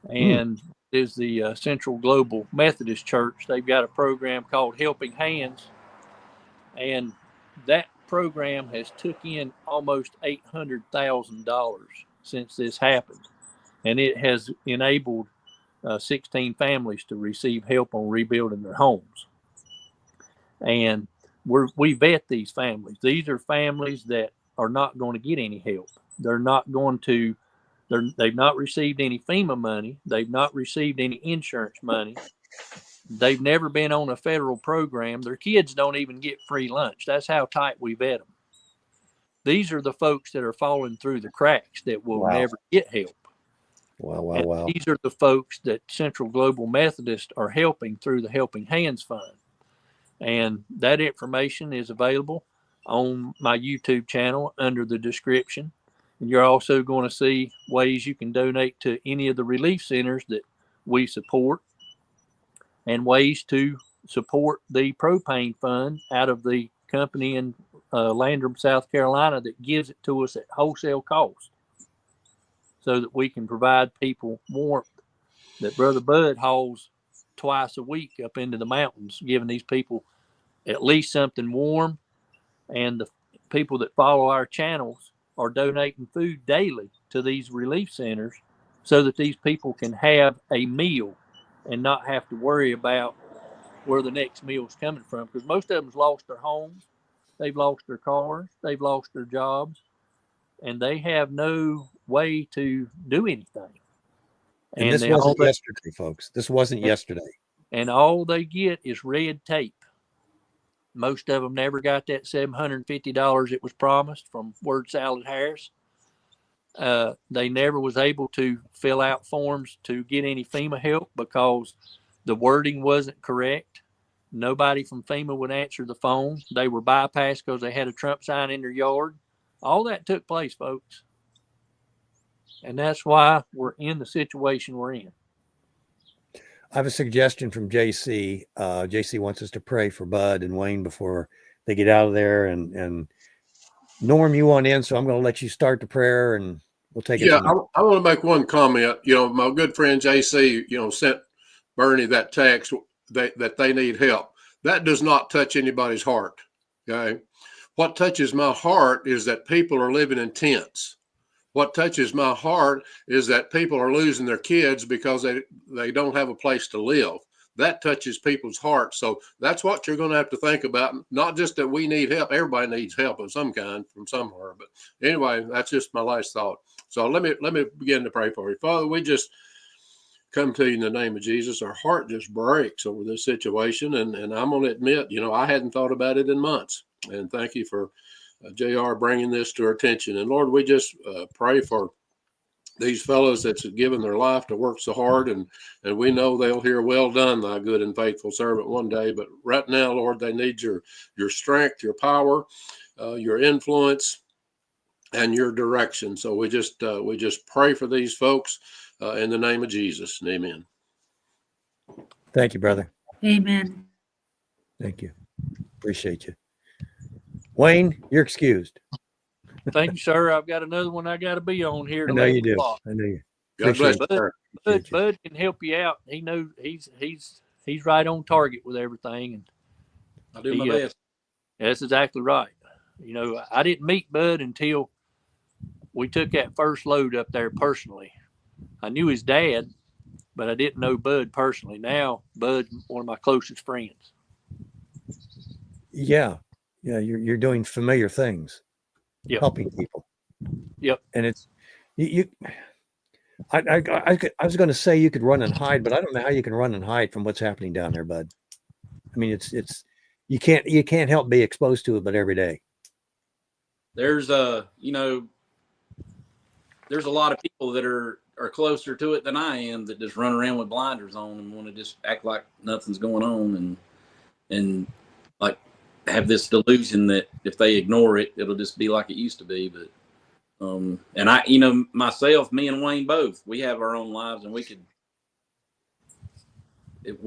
and is the Central Global Methodist Church. They've got a program called Helping Hands, and that program has took in almost $800,000 since this happened, and it has enabled 16 families to receive help on rebuilding their homes. And we vet these families. These are families that are not going to get any help. They've not received any FEMA money. They've not received any insurance money. They've never been on a federal program. Their kids don't even get free lunch. That's how tight we vet them. These are the folks that are falling through the cracks that will never get help. Wow. These are the folks that Central Global Methodist are helping through the Helping Hands Fund. And that information is available on my YouTube channel under the description. And you're also going to see ways you can donate to any of the relief centers that we support, and ways to support the propane fund out of the company in Landrum, South Carolina, that gives it to us at wholesale cost, so that we can provide people warmth that Brother Bud hauls twice a week up into the mountains, giving these people at least something warm. And the people that follow our channels are donating food daily to these relief centers so that these people can have a meal and not have to worry about where the next meal is coming from. Because most of them's lost their homes, they've lost their cars, they've lost their jobs, and they have no way to do anything. And this wasn't yesterday, folks. This wasn't yesterday. And all they get is red tape. Most of them never got that $750 it was promised from Word Salad Harris. They never was able to fill out forms to get any FEMA help because the wording wasn't correct. Nobody from FEMA would answer the phone. They were bypassed because they had a Trump sign in their yard. All that took place, folks. And that's why we're in the situation we're in. I have a suggestion from JC. JC wants us to pray for Bud and Wayne before they get out of there. And Norm, you want in, so I'm going to let you start the prayer, and we'll take it. Yeah, I want to make one comment. My good friend JC, sent Bernie that text that they need help. That does not touch anybody's heart. Okay. What touches my heart is that people are living in tents. What touches my heart is that people are losing their kids because they don't have a place to live. that touches people's hearts. So that's what you're going to have to think about. Not just that we need help. Everybody needs help of some kind from somewhere. But anyway, that's just my last thought. So let me begin to pray for you. Father, we just come to you in the name of Jesus. Our heart just breaks over this situation. And I'm going to admit, I hadn't thought about it in months. And thank you for JR bringing this to our attention. And Lord, we just pray for these fellows that's given their life to work so hard. And we know they'll hear, well done, thy good and faithful servant, one day. But right now, Lord, they need your strength, your power, your influence, and your direction. So we just pray for these folks in the name of Jesus. And amen. Thank you, brother. Amen. Thank you. Appreciate you. Wayne, you're excused. Thank you, sir. I've got another one I got to be on here. I know you do. I know you. God bless you, sir. Bud can help you out. He knows he's right on target with everything, and I'll do my best. That's exactly right. I didn't meet Bud until we took that first load up there personally. I knew his dad, but I didn't know Bud personally. Now Bud's one of my closest friends. Yeah. You're doing familiar things. Yep. Helping people. Yep. And it's I was going to say you could run and hide, but I don't know how you can run and hide from what's happening down there, Bud. I mean, it's you can't help be exposed to it, but every day. There's there's a lot of people that are closer to it than I am that just run around with blinders on and want to just act like nothing's going on and like have this delusion that if they ignore it, it'll just be like it used to be. But and I, myself, me and Wayne both, we have our own lives, and we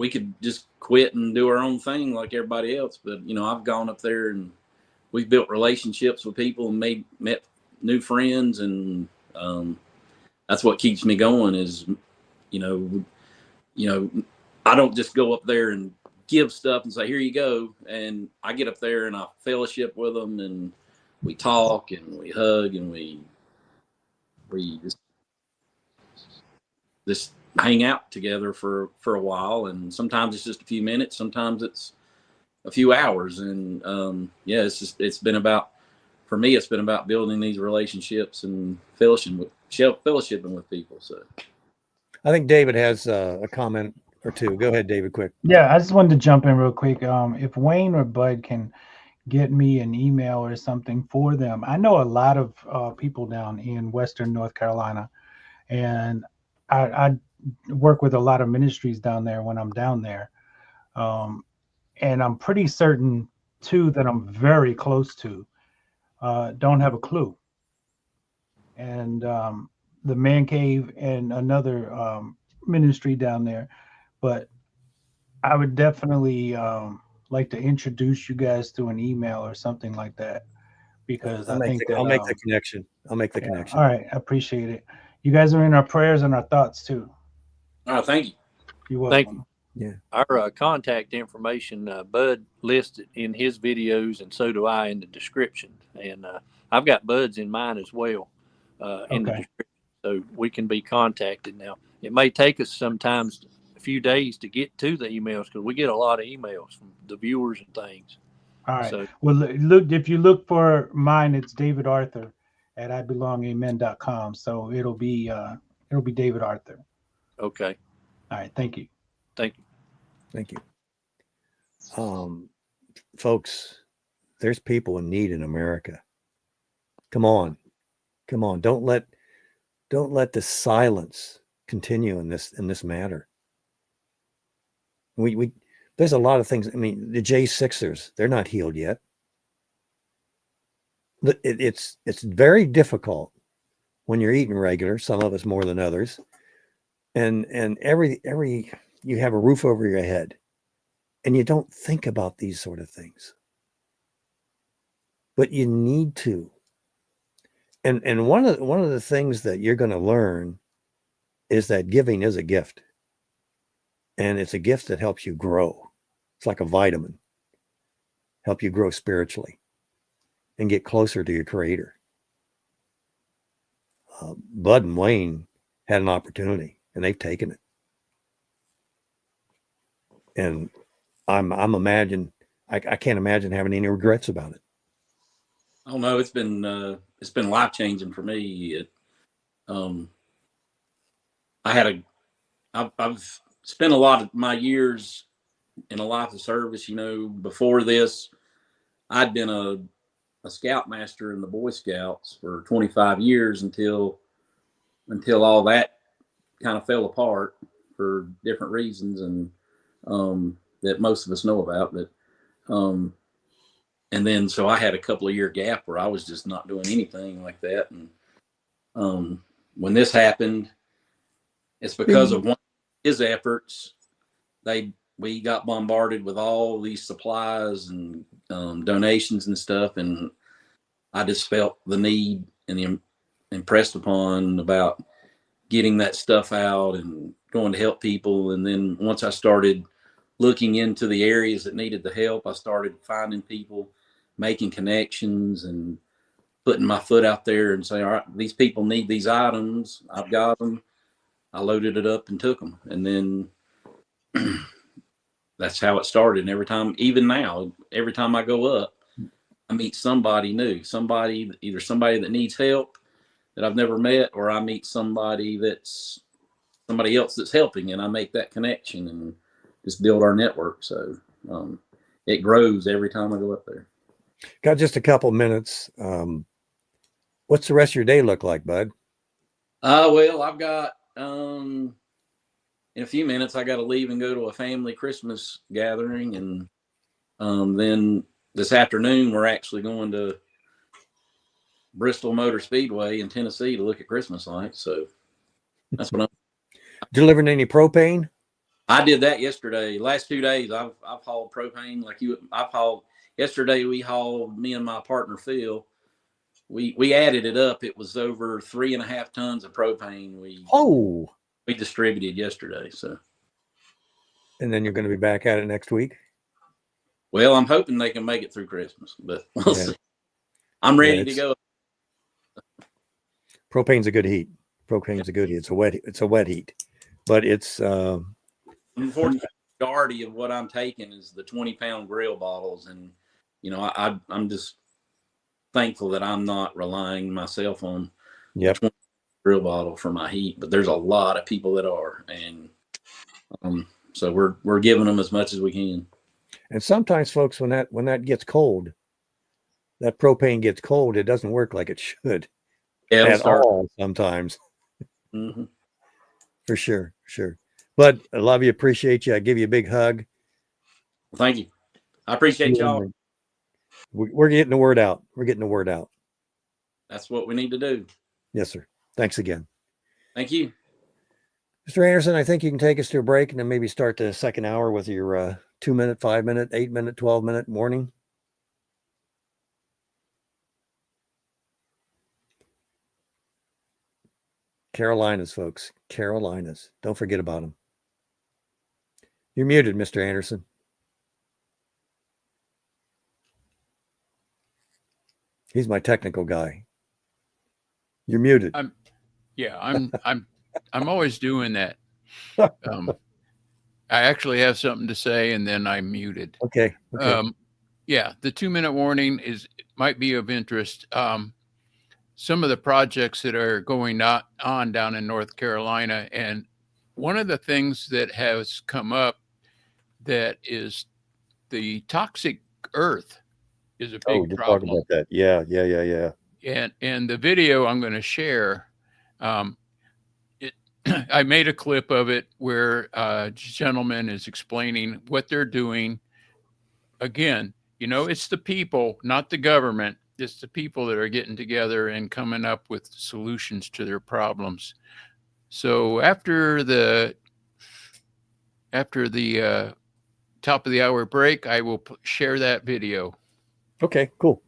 could just quit and do our own thing like everybody else. But I've gone up there and we've built relationships with people and met new friends, and that's what keeps me going. Is I don't just go up there and give stuff and say, here you go. And I get up there and I fellowship with them, and we talk and we hug and we just hang out together for a while. And sometimes it's just a few minutes, sometimes it's a few hours. And it's been about building these relationships and fellowshipping with people. So I think David has a comment or two. Go ahead, David, quick. Yeah, I just wanted to jump in real quick. If Wayne or Bud can get me an email or something for them. I know a lot of people down in Western North Carolina, and I work with a lot of ministries down there when I'm down there. And I'm pretty certain, too, that I'm very close to don't have a clue. And the Man Cave and another ministry down there. But I would definitely like to introduce you guys through an email or something like that, because I'll make the connection. I'll make the connection. All right. I appreciate it. You guys are in our prayers and our thoughts too. Oh, thank you. You're welcome. Thank you. Yeah. Our contact information, Bud listed in his videos, and so do I in the description. And I've got Bud's in mine as well in the description, so we can be contacted. Now, it may take us sometimes a few days to get to the emails because we get a lot of emails from the viewers and things. All right. So, well, look, if you look for mine, it's David Arthur at IBelongAmen.com. So it'll be David Arthur. Okay. All right. Thank you. Thank you. Thank you. Folks, there's people in need in America. Come on. Don't let the silence continue in this matter. We there's a lot of things. I mean, the J6ers, they're not healed yet. It's very difficult when you're eating regular, some of us more than others. And every you have a roof over your head and you don't think about these sort of things. But you need to. And one of the things that you're going to learn is that giving is a gift. And it's a gift that helps you grow. It's like a vitamin. Help you grow spiritually and get closer to your Creator. Bud and Wayne had an opportunity, and they've taken it. And I can't imagine having any regrets about it. Oh no, it's been life changing for me. I've spent a lot of my years in a life of service. Before this, I'd been a scoutmaster in the Boy Scouts for 25 years until all that kind of fell apart for different reasons, and that most of us know about. But and then so I had a couple of year gap where I was just not doing anything like that. And when this happened, it's because of one of his efforts. We got bombarded with all these supplies and donations and stuff, and I just felt the need and impressed upon about getting that stuff out and going to help people. And then once I started looking into the areas that needed the help, I started finding people, making connections, and putting my foot out there and saying, all right, these people need these items. I've got them. I loaded it up and took them. And then that's how it started. And every time, even now, every time I go up, I meet somebody new, either somebody that needs help that I've never met, or I meet somebody else that's helping, and I make that connection and just build our network. So it grows every time I go up there. Got just a couple minutes. What's the rest of your day look like, bud? Well, I've got in a few minutes I got to leave and go to a family Christmas gathering, and then this afternoon we're actually going to Bristol Motor Speedway in Tennessee to look at Christmas lights. So that's what I'm delivering. Any propane? I did that yesterday. Last 2 days I've hauled propane like you. Yesterday we hauled, me and my partner Phil. We added it up. It was over 3.5 tons of propane. We distributed yesterday. So, and then you're going to be back at it next week. Well, I'm hoping they can make it through Christmas, but we'll see. I'm ready to go. Propane's a good heat. It's a wet heat, but it's unfortunately the majority of what I'm taking is the 20-pound grill bottles, and I'm just thankful that I'm not relying myself on the 20 grill bottle for my heat. But there's a lot of people that are, and so we're giving them as much as we can. And sometimes, folks, when that gets cold, that propane gets cold, it doesn't work like it should. At all sometimes. Mm-hmm. For sure. But I love you, appreciate you. I give you a big hug. Well, thank you. I appreciate y'all. We're getting the word out. That's what we need to do. Yes, sir. Thanks again. Thank you. Mr. Anderson, I think you can take us to a break and then maybe start the second hour with your 2-minute, 5-minute, 8-minute, 12-minute warning. Carolinas, folks. Carolinas. Don't forget about them. You're muted, Mr. Anderson. He's my technical guy. You're muted. I'm always doing that. I actually have something to say and then I'm muted. Okay. Yeah, the 2-minute warning might be of interest. Some of the projects that are going on down in North Carolina, and one of the things that has come up that is the toxic earth is a big problem. Talk about that. Yeah. And the video I'm going to share, I made a clip of it where a gentleman is explaining what they're doing. Again, it's the people, not the government. It's the people that are getting together and coming up with solutions to their problems. So after the top of the hour break, I will share that video. Okay, cool.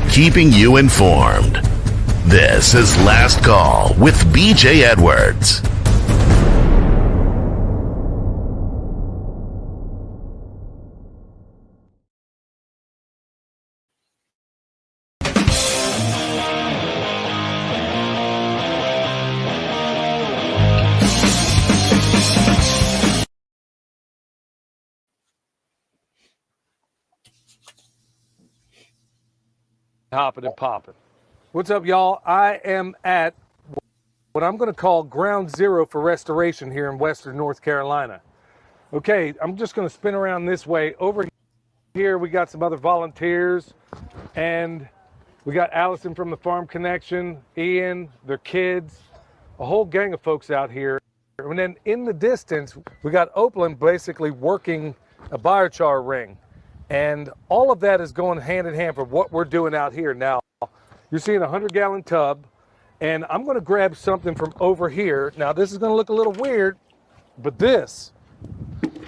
Keeping you informed. This is Last Call with BJ Edwards. hopping and popping. What's up, y'all? I am at what I'm going to call ground zero for restoration here in Western North Carolina. Okay, I'm just going to spin around this way. Over here, we got some other volunteers, and we got Allison from the Farm Connection, Ian, their kids, a whole gang of folks out here. And then in the distance, we got Oakland basically working a biochar ring. And all of that is going hand in hand for what we're doing out here. Now, you're seeing a 100-gallon tub, and I'm going to grab something from over here. Now, this is going to look a little weird, but this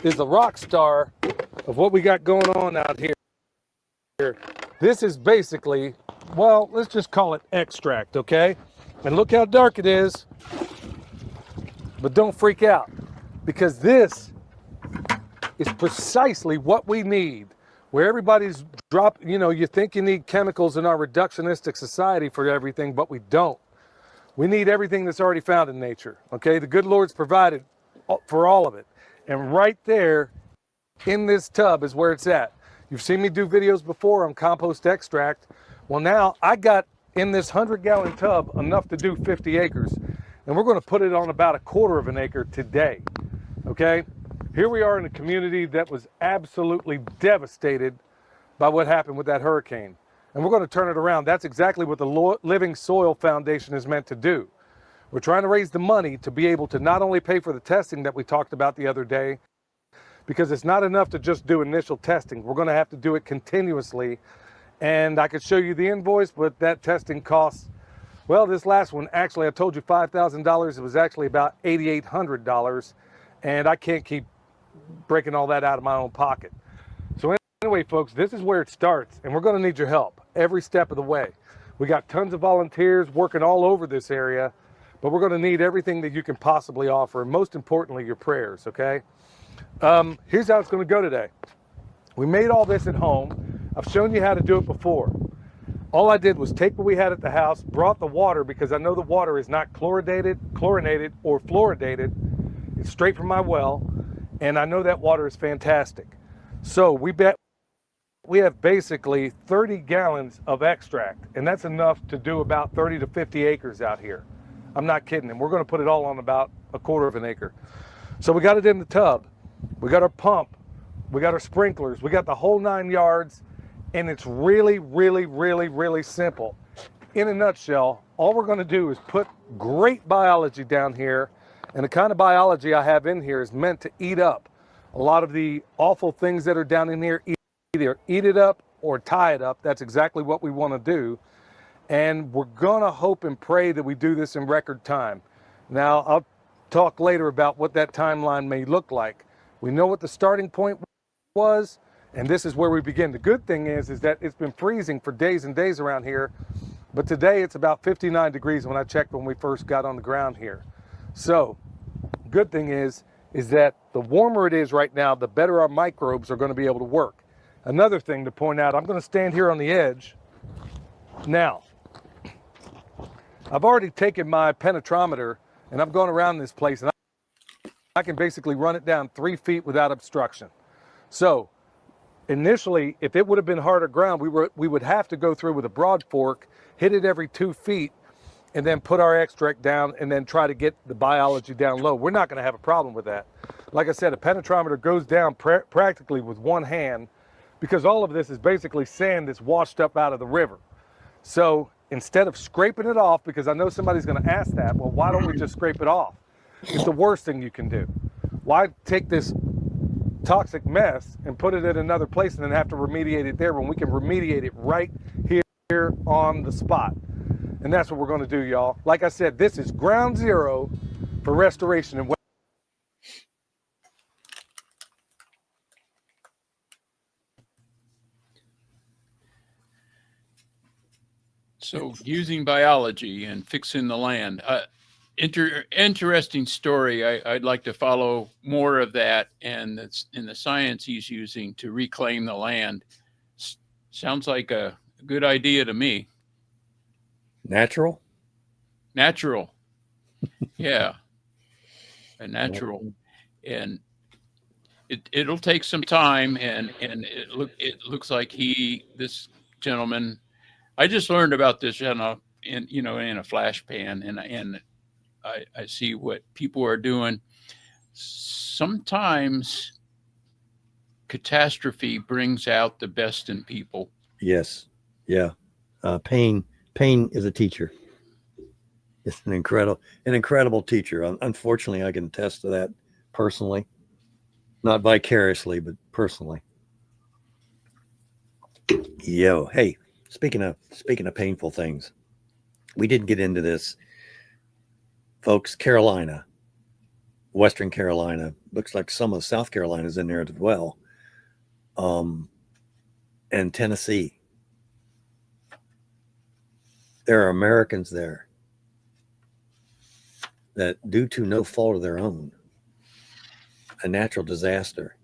is the rock star of what we got going on out here. This is basically, well, let's just call it extract, okay? And look how dark it is, but don't freak out, because this is precisely what we need. Where everybody's you think you need chemicals in our reductionistic society for everything, but we don't. We need everything that's already found in nature, okay? The good Lord's provided for all of it. And right there in this tub is where it's at. You've seen me do videos before on compost extract. Well, now I got in this 100-gallon tub enough to do 50 acres. And we're going to put it on about a quarter of an acre today, okay? Here we are in a community that was absolutely devastated by what happened with that hurricane. And we're going to turn it around. That's exactly what the Living Soil Foundation is meant to do. We're trying to raise the money to be able to not only pay for the testing that we talked about the other day, because it's not enough to just do initial testing. We're going to have to do it continuously. And I could show you the invoice, but that testing costs, well, this last one, actually, I told you $5,000. It was actually about $8,800. And I can't keep breaking all that out of my own pocket. So anyway, folks, this is where it starts, and we're going to need your help every step of the way. We got tons of volunteers working all over this area, but we're going to need everything that you can possibly offer, and most importantly, your prayers, okay? Here's how it's going to go today. We made all this at home. I've shown you how to do it before. All I did was take what we had at the house, brought the water, because I know the water is not chlorinated, or fluoridated. It's straight from my well. And I know that water is fantastic. So we have basically 30 gallons of extract, and that's enough to do about 30 to 50 acres out here. I'm not kidding. And we're going to put it all on about a quarter of an acre. So we got it in the tub. We got our pump. We got our sprinklers. We got the whole 9 yards, and it's really, really, really, really simple. In a nutshell, all we're going to do is put great biology down here. And the kind of biology I have in here is meant to eat up a lot of the awful things that are down in here, either eat it up or tie it up. That's exactly what we want to do. And we're going to hope and pray that we do this in record time. Now, I'll talk later about what that timeline may look like. We know what the starting point was, and this is where we begin. The good thing is that it's been freezing for days and days around here, but today it's about 59 degrees when I checked when we first got on the ground here. So, good thing is that the warmer it is right now, the better our microbes are going to be able to work. Another thing to point out, I'm going to stand here on the edge. Now, I've already taken my penetrometer and I've gone around this place, and I can basically run it down 3 feet without obstruction. So, initially, if it would have been harder ground, we would have to go through with a broad fork, hit it every 2 feet, and then put our extract down and then try to get the biology down low. We're not going to have a problem with that. Like I said, a penetrometer goes down practically with one hand, because all of this is basically sand that's washed up out of the river. So instead of scraping it off, because I know somebody's going to ask that, well, why don't we just scrape it off? It's the worst thing you can do. Why take this toxic mess and put it in another place and then have to remediate it there when we can remediate it right here on the spot? And that's what we're going to do, y'all. Like I said, this is ground zero for restoration. And so using biology and fixing the land. Interesting story. I'd like to follow more of that, and that's in the science he's using to reclaim the land. Sounds like a good idea to me. Natural? Natural. Yeah. A natural. And it'll take some time, and it looks like this gentleman I just learned about this in a flash pan, and I see what people are doing. Sometimes catastrophe brings out the best in people. Yes. Yeah. Pain is a teacher. It's an incredible teacher. Unfortunately, I can attest to that personally, not vicariously, but personally. Hey, speaking of painful things, we didn't get into this, folks. Carolina, Western Carolina, looks like some of South Carolina's in there as well, and Tennessee. There are Americans there that, due to no fault of their own, a natural disaster,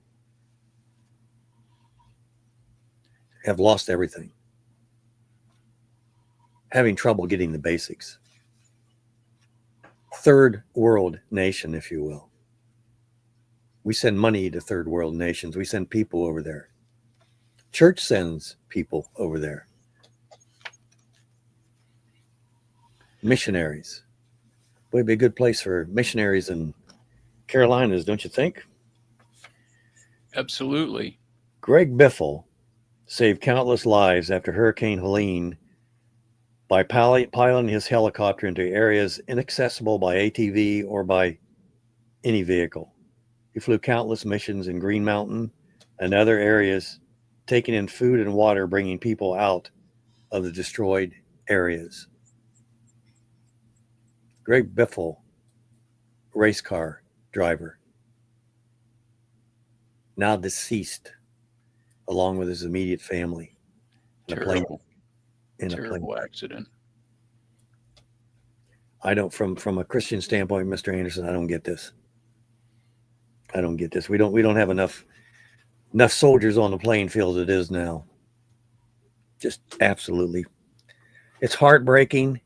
have lost everything, having trouble getting the basics. Third world nation, if you will. We send money to third world nations. We send people over there. Church sends people over there. Missionaries. Would be a good place for missionaries in Carolinas, don't you think? Absolutely. Greg Biffle saved countless lives after Hurricane Helene by piloting his helicopter into areas inaccessible by ATV or by any vehicle. He flew countless missions in Green Mountain and other areas, taking in food and water, bringing people out of the destroyed areas. Greg Biffle, race car driver, now deceased, along with his immediate family. Terrible Plane. accident. I don't, from a Christian standpoint, Mr. Anderson, I don't get this. We don't have enough soldiers on the playing field as it is now. Just absolutely. It's heartbreaking.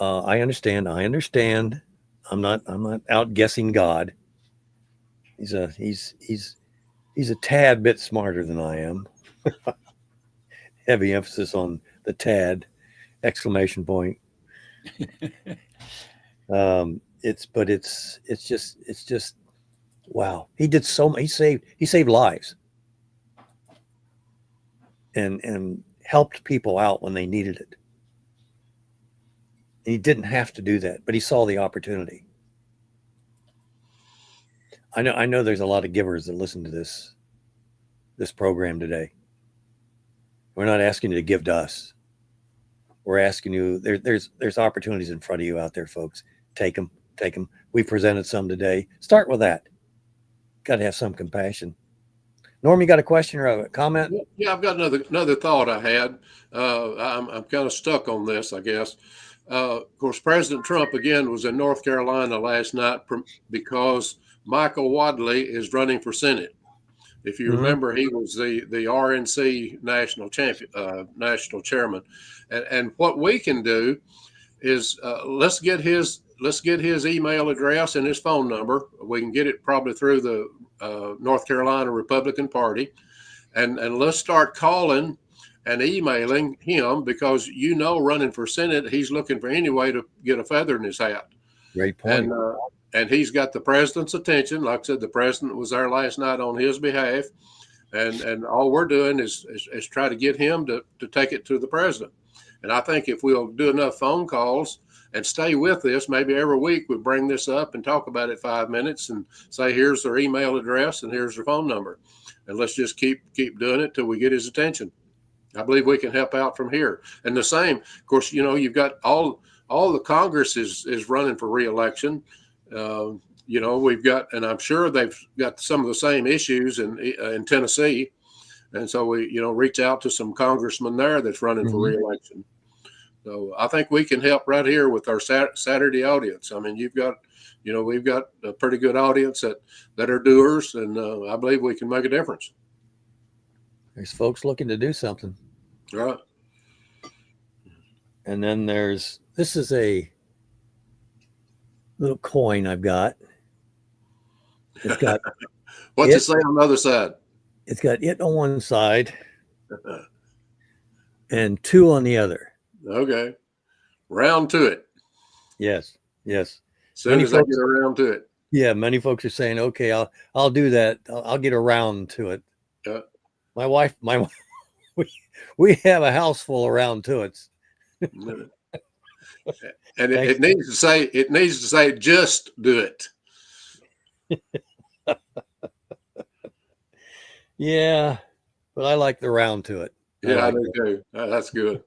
I understand. I'm not outguessing God. He's a tad bit smarter than I am. Heavy emphasis on the tad, exclamation point. It's just wow. He did so much. He saved lives and helped people out when they needed it. And he didn't have to do that, but he saw the opportunity. I know there's a lot of givers that listen to this program today. We're not asking you to give to us. We're asking you, there's opportunities in front of you out there, folks. Take them. We presented some today. Start with that. Got to have some compassion. Norm, you got a question or a comment? Yeah, I've got another thought I had. I'm kind of stuck on this, I guess. Of course, President Trump, again, was in North Carolina last night because Michael Wadley is running for Senate. If you remember, he was the RNC national chairman. And what we can do is let's get his email address and his phone number. We can get it probably through the North Carolina Republican Party. And let's start calling and emailing him, because running for Senate, he's looking for any way to get a feather in his hat. Great point. And he's got the president's attention. Like I said, the president was there last night on his behalf. And all we're doing is try to get him to take it to the president. And I think if we'll do enough phone calls and stay with this, maybe every week we bring this up and talk about it 5 minutes and say, here's their email address and here's their phone number. And let's just keep doing it till we get his attention. I believe we can help out from here. And the same, of course, you've got all the Congress is running for re-election. We've got, and I'm sure they've got some of the same issues in Tennessee. And so we, reach out to some congressmen there that's running for re-election. So I think we can help right here with our Saturday audience. I mean, we've got a pretty good audience that are doers, and I believe we can make a difference. There's folks looking to do something. Right. And then this is a little coin I've got. It's got what's it say on the other side? It's got it on one side and 2 on the other. Okay. Round to it. Yes. Soon as I get around to it. Yeah, many folks are saying, okay, I'll do that. I'll get around to it. My wife, we have a house full around to it. And it needs to say, just do it. Yeah, but I like the round to it. Yeah, I do too. That's good.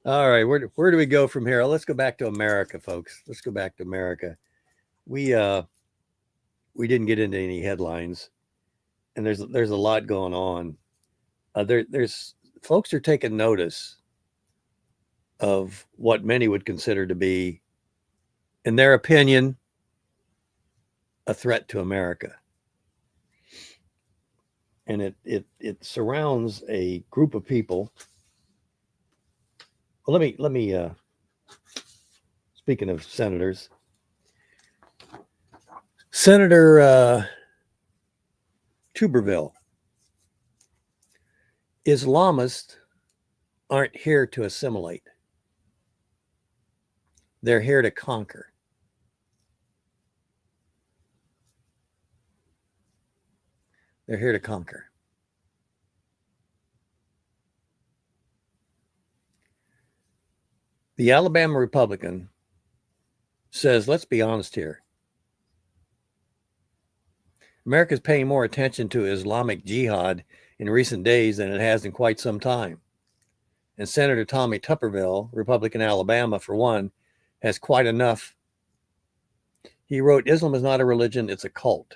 All right, where do we go from here? Let's go back to America, folks. Let's go back to America. We didn't get into any headlines, and there's a lot going on. There's folks are taking notice of what many would consider to be, in their opinion, a threat to America. And it surrounds a group of people. Well, let me speaking of senators, Senator Tuberville, Islamists aren't here to assimilate. They're here to conquer. They're here to conquer. The Alabama Republican says, let's be honest here. America's paying more attention to Islamic jihad in recent days than it has in quite some time. And Senator Tommy Tuberville, Republican Alabama, for one, has quite enough. He wrote, Islam is not a religion, it's a cult.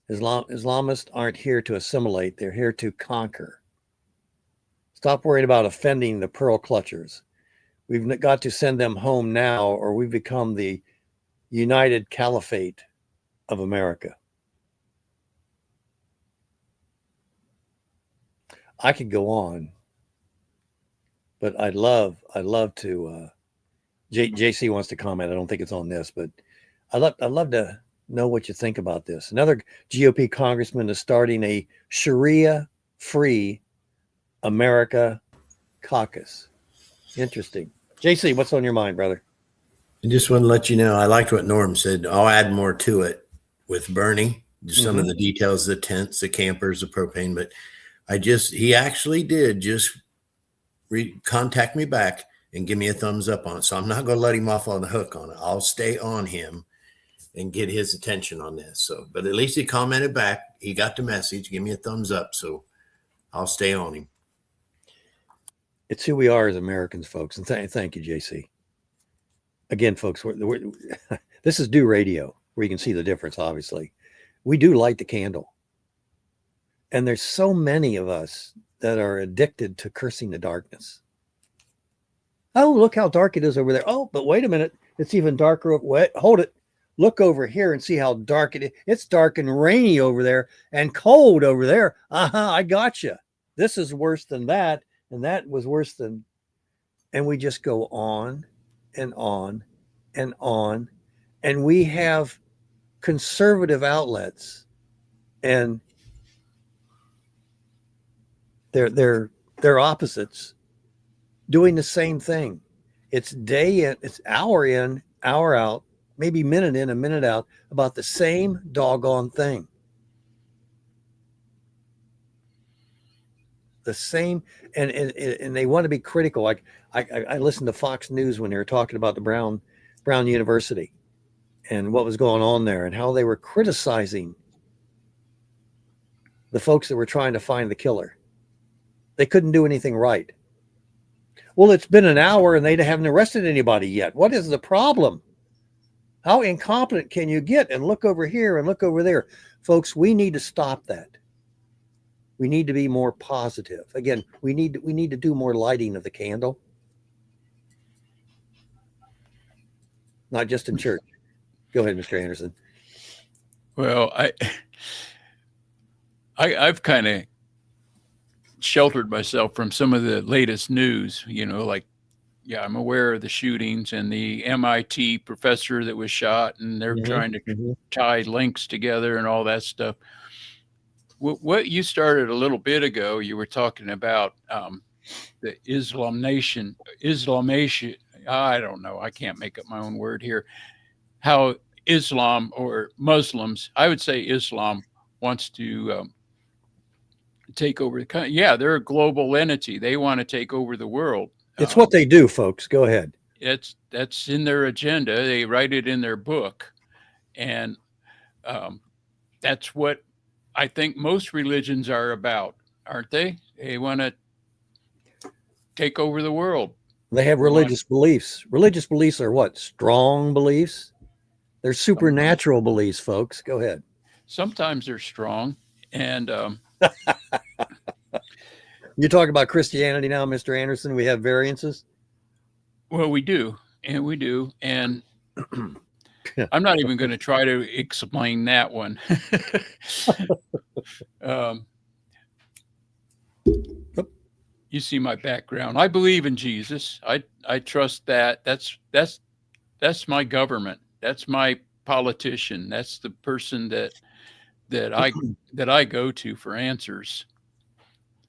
Islamists aren't here to assimilate, they're here to conquer. Stop worrying about offending the pearl clutchers. We've got to send them home now, or we've become the united caliphate of America. I could go on, but I'd love to. JC wants to comment. I don't think it's on this, but I'd love to know what you think about this. Another GOP congressman is starting a Sharia-free America caucus. Interesting. JC, what's on your mind, brother? I just want to let you know, I liked what Norm said. I'll add more to it with Bernie, just some of the details, the tents, the campers, the propane, but he actually did just contact me back and give me a thumbs up on it. So I'm not going to let him off on the hook on it. I'll stay on him and get his attention on this. So, but at least he commented back. He got the message, give me a thumbs up. So I'll stay on him. It's who we are as Americans, folks. And thank you, JC. Again, folks, this is Do Radio, where you can see the difference, obviously. We do light the candle. And there's so many of us that are addicted to cursing the darkness. Oh, look how dark it is over there. Oh, but wait a minute. It's even darker. Wait, hold it. Look over here and see how dark it is. It's dark and rainy over there and cold over there. I got you. This is worse than that. And that was worse than, and we just go on and on and on. And we have conservative outlets, and they're opposites doing the same thing. It's day in, it's hour in, hour out, maybe minute in, a minute out, about the same doggone thing. The same, and they want to be critical. Like I listened to Fox News when they were talking about the Brown University and what was going on there and how they were criticizing the folks that were trying to find the killer. They couldn't do anything right. Well, it's been an hour and they haven't arrested anybody yet. What is the problem? How incompetent can you get? And look over here and look over there. Folks, we need to stop that. We need to be more positive. Again, we need to do more lighting of the candle. Not just in church. Go ahead, Mr. Anderson. Well, I've kind of sheltered myself from some of the latest news, I'm aware of the shootings and the MIT professor that was shot, and they're trying to tie links together and all that stuff. what you started a little bit ago, you were talking about the Islamation. I don't know. I can't make up my own word here. How Islam or Muslims, I would say Islam wants to take over the country. Yeah, they're a global entity. They want to take over the world. It's what they do, folks. Go ahead. That's in their agenda. They write it in their book, and that's what I think most religions are about, aren't they? They want to take over the world. They have religious beliefs. Religious beliefs are what? Strong beliefs. They're supernatural beliefs, folks. Go ahead. Sometimes they're strong, and you talk about Christianity now, Mr. Anderson. We have variances. Well, we do, and I'm not even going to try to explain that one. You see my background. I believe in Jesus. I trust that. That's my government. That's my politician. That's the person that I go to for answers.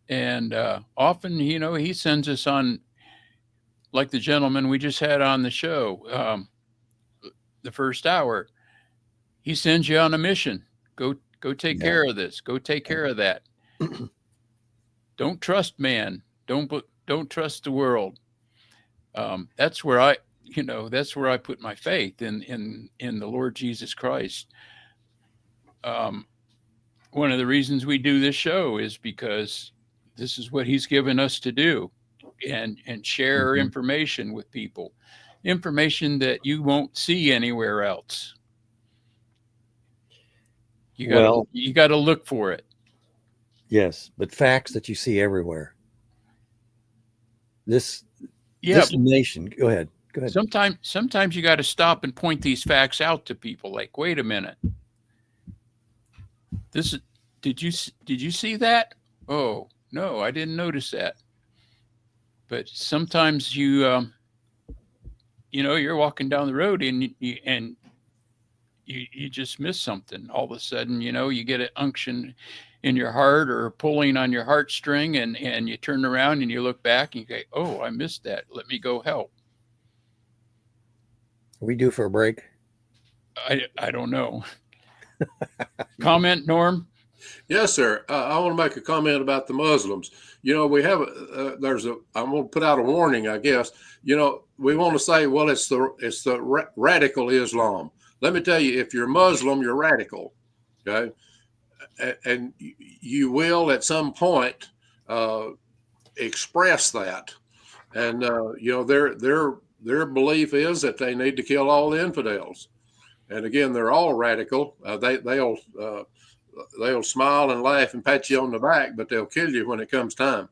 And often, he sends us on, like the gentleman we just had on the show, the first hour. He sends you on a mission. Go take care of this. Go take care of that. Don't trust man. Don't trust the world. That's where I put my faith in the Lord Jesus Christ. One of the reasons we do this show is because this is what he's given us to do, and share information with people, information that you won't see anywhere else. You got to look for it. Yes, but facts that you see everywhere. This nation. Go ahead. Sometimes you got to stop and point these facts out to people. Like, wait a minute. Did you see that? Oh no, I didn't notice that. But sometimes you're walking down the road and you just miss something. All of a sudden, you get an unction in your heart or pulling on your heartstring, and you turn around and you look back and you go, oh, I missed that. Let me go help. Are we due for a break? I don't know. Comment, Norm? Yes, sir. I want to make a comment about the Muslims. We have I'm going to put out a warning, I guess. We want to say, well, it's the radical Islam. Let me tell you, if you're Muslim, you're radical. Okay. And you will at some point express that. And, their belief is that they need to kill all the infidels. And again, they're all radical. They'll smile and laugh and pat you on the back, but they'll kill you when it comes time.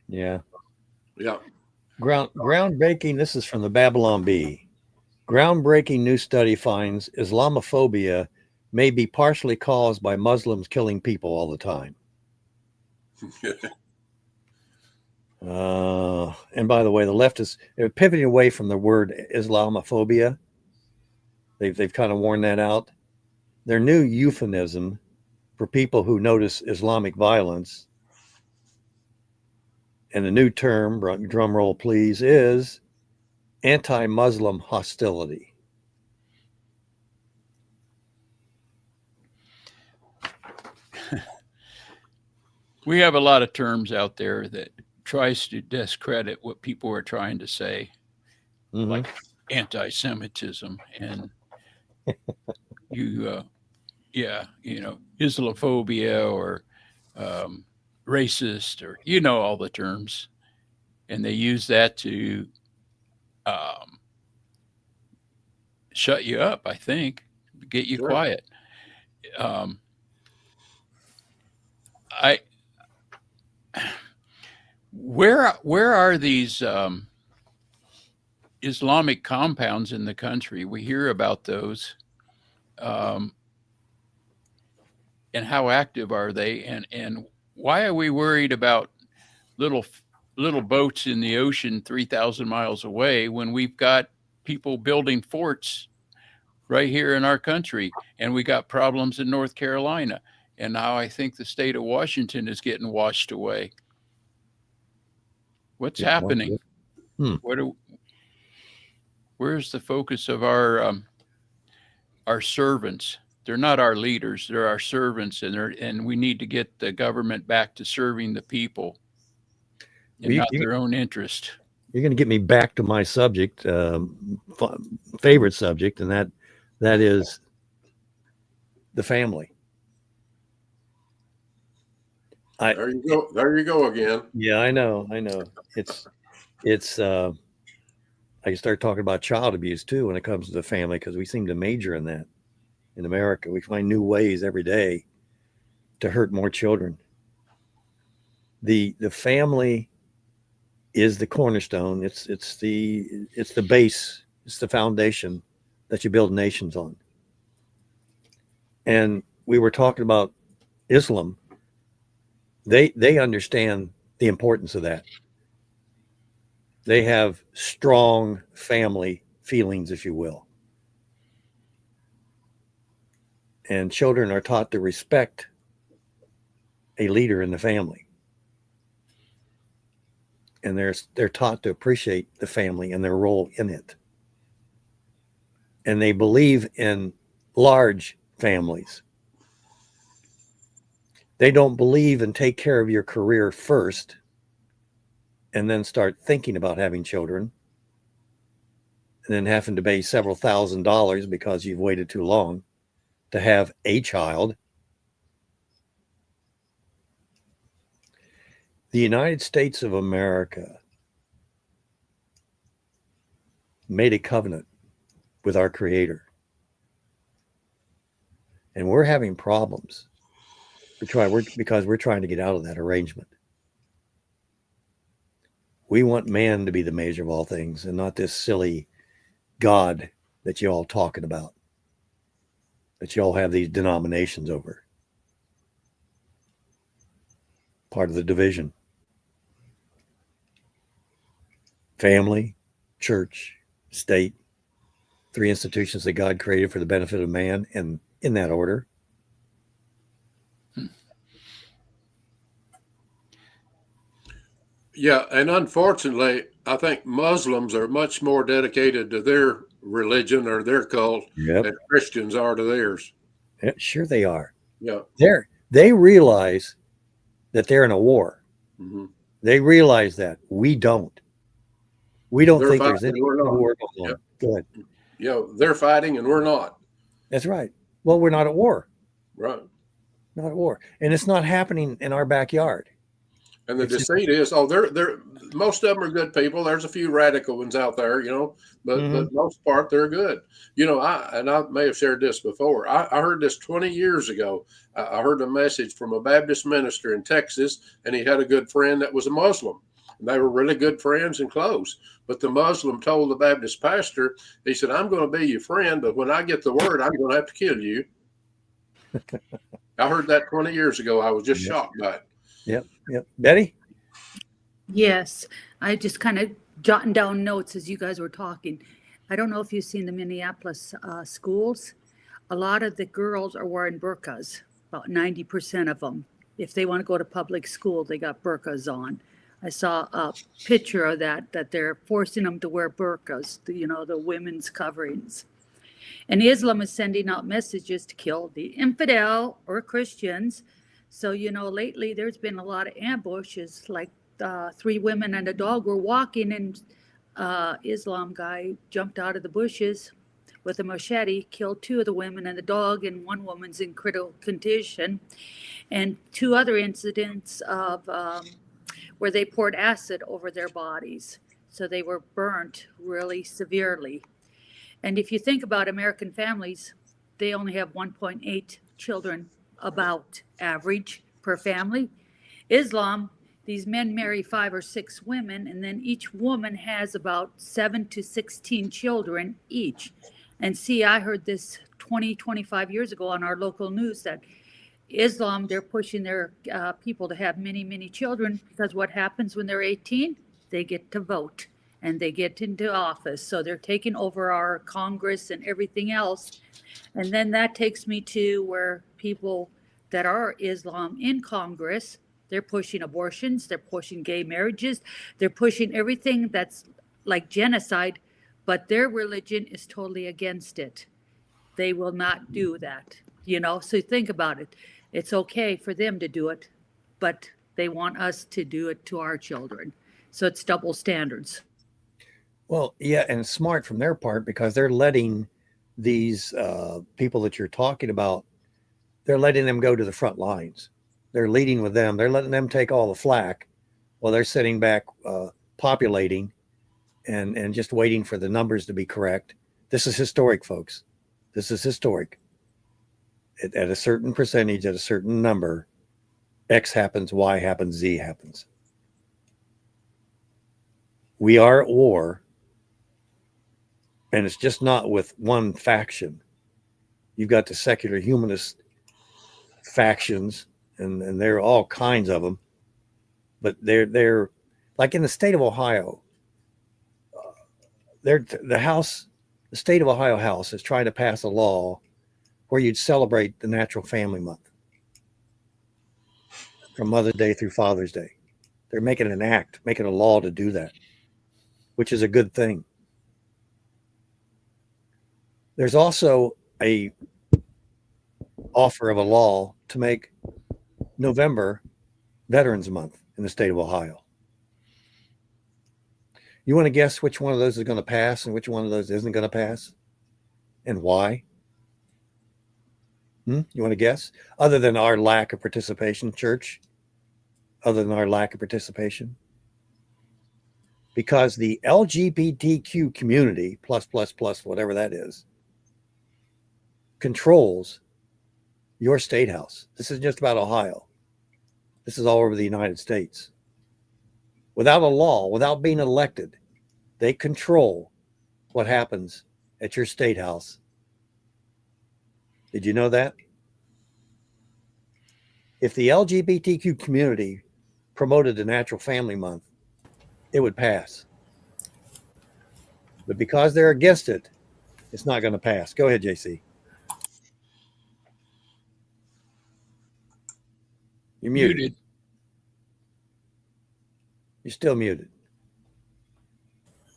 Yeah. Yeah. Groundbreaking. This is from the Babylon Bee. Groundbreaking new study finds Islamophobia may be partially caused by Muslims killing people all the time. And by the way, the leftists are pivoting away from the word Islamophobia. They've kind of worn that out. Their new euphemism for people who notice Islamic violence, and the new term, drum roll please, is anti-Muslim hostility. We have a lot of terms out there that tries to discredit what people are trying to say, like anti-Semitism and Islamophobia or racist, or all the terms, and they use that to shut you up. I think, get you quiet. Where are these Islamic compounds in the country? We hear about those, and how active are they? And why are we worried about little boats in the ocean 3,000 miles away when we've got people building forts right here in our country, and we got problems in North Carolina. And now I think the state of Washington is getting washed away. What's happening? Where's the focus of our servants? They're not our leaders; they're our servants, and we need to get the government back to serving the people, and not their own interest. You're going to get me back to my subject, favorite subject, and that is the family. There you go. There you go again. Yeah, I know. It's I can start talking about child abuse too when it comes to the family, because we seem to major in that in America. We find new ways every day to hurt more children. The family is the cornerstone. It's the base. It's the foundation that you build nations on. And we were talking about Islam. They understand the importance of that. They have strong family feelings, if you will. And children are taught to respect a leader in the family. And they're taught to appreciate the family and their role in it. And they believe in large families. They don't believe in take care of your career first and then start thinking about having children and then having to pay several $1,000s because you've waited too long to have a child. The United States of America made a covenant with our Creator. And we're having problems because we're trying to get out of that arrangement. We want man to be the measure of all things and not this silly God that you all talking about, that you all have these denominations over. Part of the division. Family, church, state, 3 institutions that God created for the benefit of man, and in that order. Yeah, and unfortunately, I think Muslims are much more dedicated to their religion or their cult than Christians are to theirs. Yeah, sure they are. Yeah. They realize that they're in a war. Mm-hmm. They realize that. We don't. We don't think there's any war going on. Yep. Go ahead. Yeah, they're fighting and we're not. That's right. Well, we're not at war. Right. Not at war. And it's not happening in our backyard. And the deceit is, they're most of them are good people. There's a few radical ones out there, but most part they're good. I may have shared this before. I heard this 20 years ago. I heard a message from a Baptist minister in Texas, and he had a good friend that was a Muslim. And they were really good friends and close. But the Muslim told the Baptist pastor, he said, "I'm going to be your friend, but when I get the word, I'm going to have to kill you." I heard that 20 years ago. I was just shocked by it. Yep. Betty? Yes. I just kind of jotting down notes as you guys were talking. I don't know if you've seen the Minneapolis schools. A lot of the girls are wearing burqas, about 90% of them. If they want to go to public school, they got burqas on. I saw a picture of that they're forcing them to wear burqas, the women's coverings. And Islam is sending out messages to kill the infidel or Christians. So, lately there's been a lot of ambushes, like 3 women and a dog were walking and Islam guy jumped out of the bushes with a machete, killed 2 of the women and the dog, and 1 woman's in critical condition. And 2 other incidents of where they poured acid over their bodies. So they were burnt really severely. And if you think about American families, they only have 1.8 children about average per family. Islam, these men marry 5 or 6 women, and then each woman has about 7 to 16 children each. And see, I heard this 25 years ago on our local news that Islam, they're pushing their people to have many, many children, because what happens when they're 18? They get to vote. and they get into office. So they're taking over our Congress and everything else. And then that takes me to where people that are Islam in Congress, they're pushing abortions, they're pushing gay marriages, they're pushing everything that's like genocide, but their religion is totally against it. They will not do that, you know? So think about it. It's okay for them to do it, but they want us to do it to our children. So it's double standards. Well, yeah, and smart from their part, because they're letting these people that you're talking about, they're letting them go to the front lines. They're leading with them. They're letting them take all the flack while they're sitting back populating and just waiting for the numbers to be correct. This is historic, folks. This is historic. At a certain percentage, at a certain number, X happens, Y happens, Z happens. We are at war, and it's just not with one faction. You've got the secular humanist factions, and there are all kinds of them, but they're like in the state of Ohio. The state of Ohio House is trying to pass a law where you'd celebrate the Natural Family Month from Mother's Day through Father's Day. They're making an act, making a law to do that, which is a good thing. There's also a offer of a law to make November Veterans Month in the state of Ohio. You want to guess which one of those is going to pass and which one of those isn't going to pass, and why? You want to guess? Other than our lack of participation, church? Other than our lack of participation? Because the LGBTQ community, plus, whatever that is, controls your state house. This is just about Ohio. This is all over the United States. Without a law, without being elected, they control what happens at your state house. Did you know that? If the LGBTQ community promoted the Natural Family Month, it would pass. But because they're against it, it's not going to pass. Go ahead, JC. You're muted. You're still muted.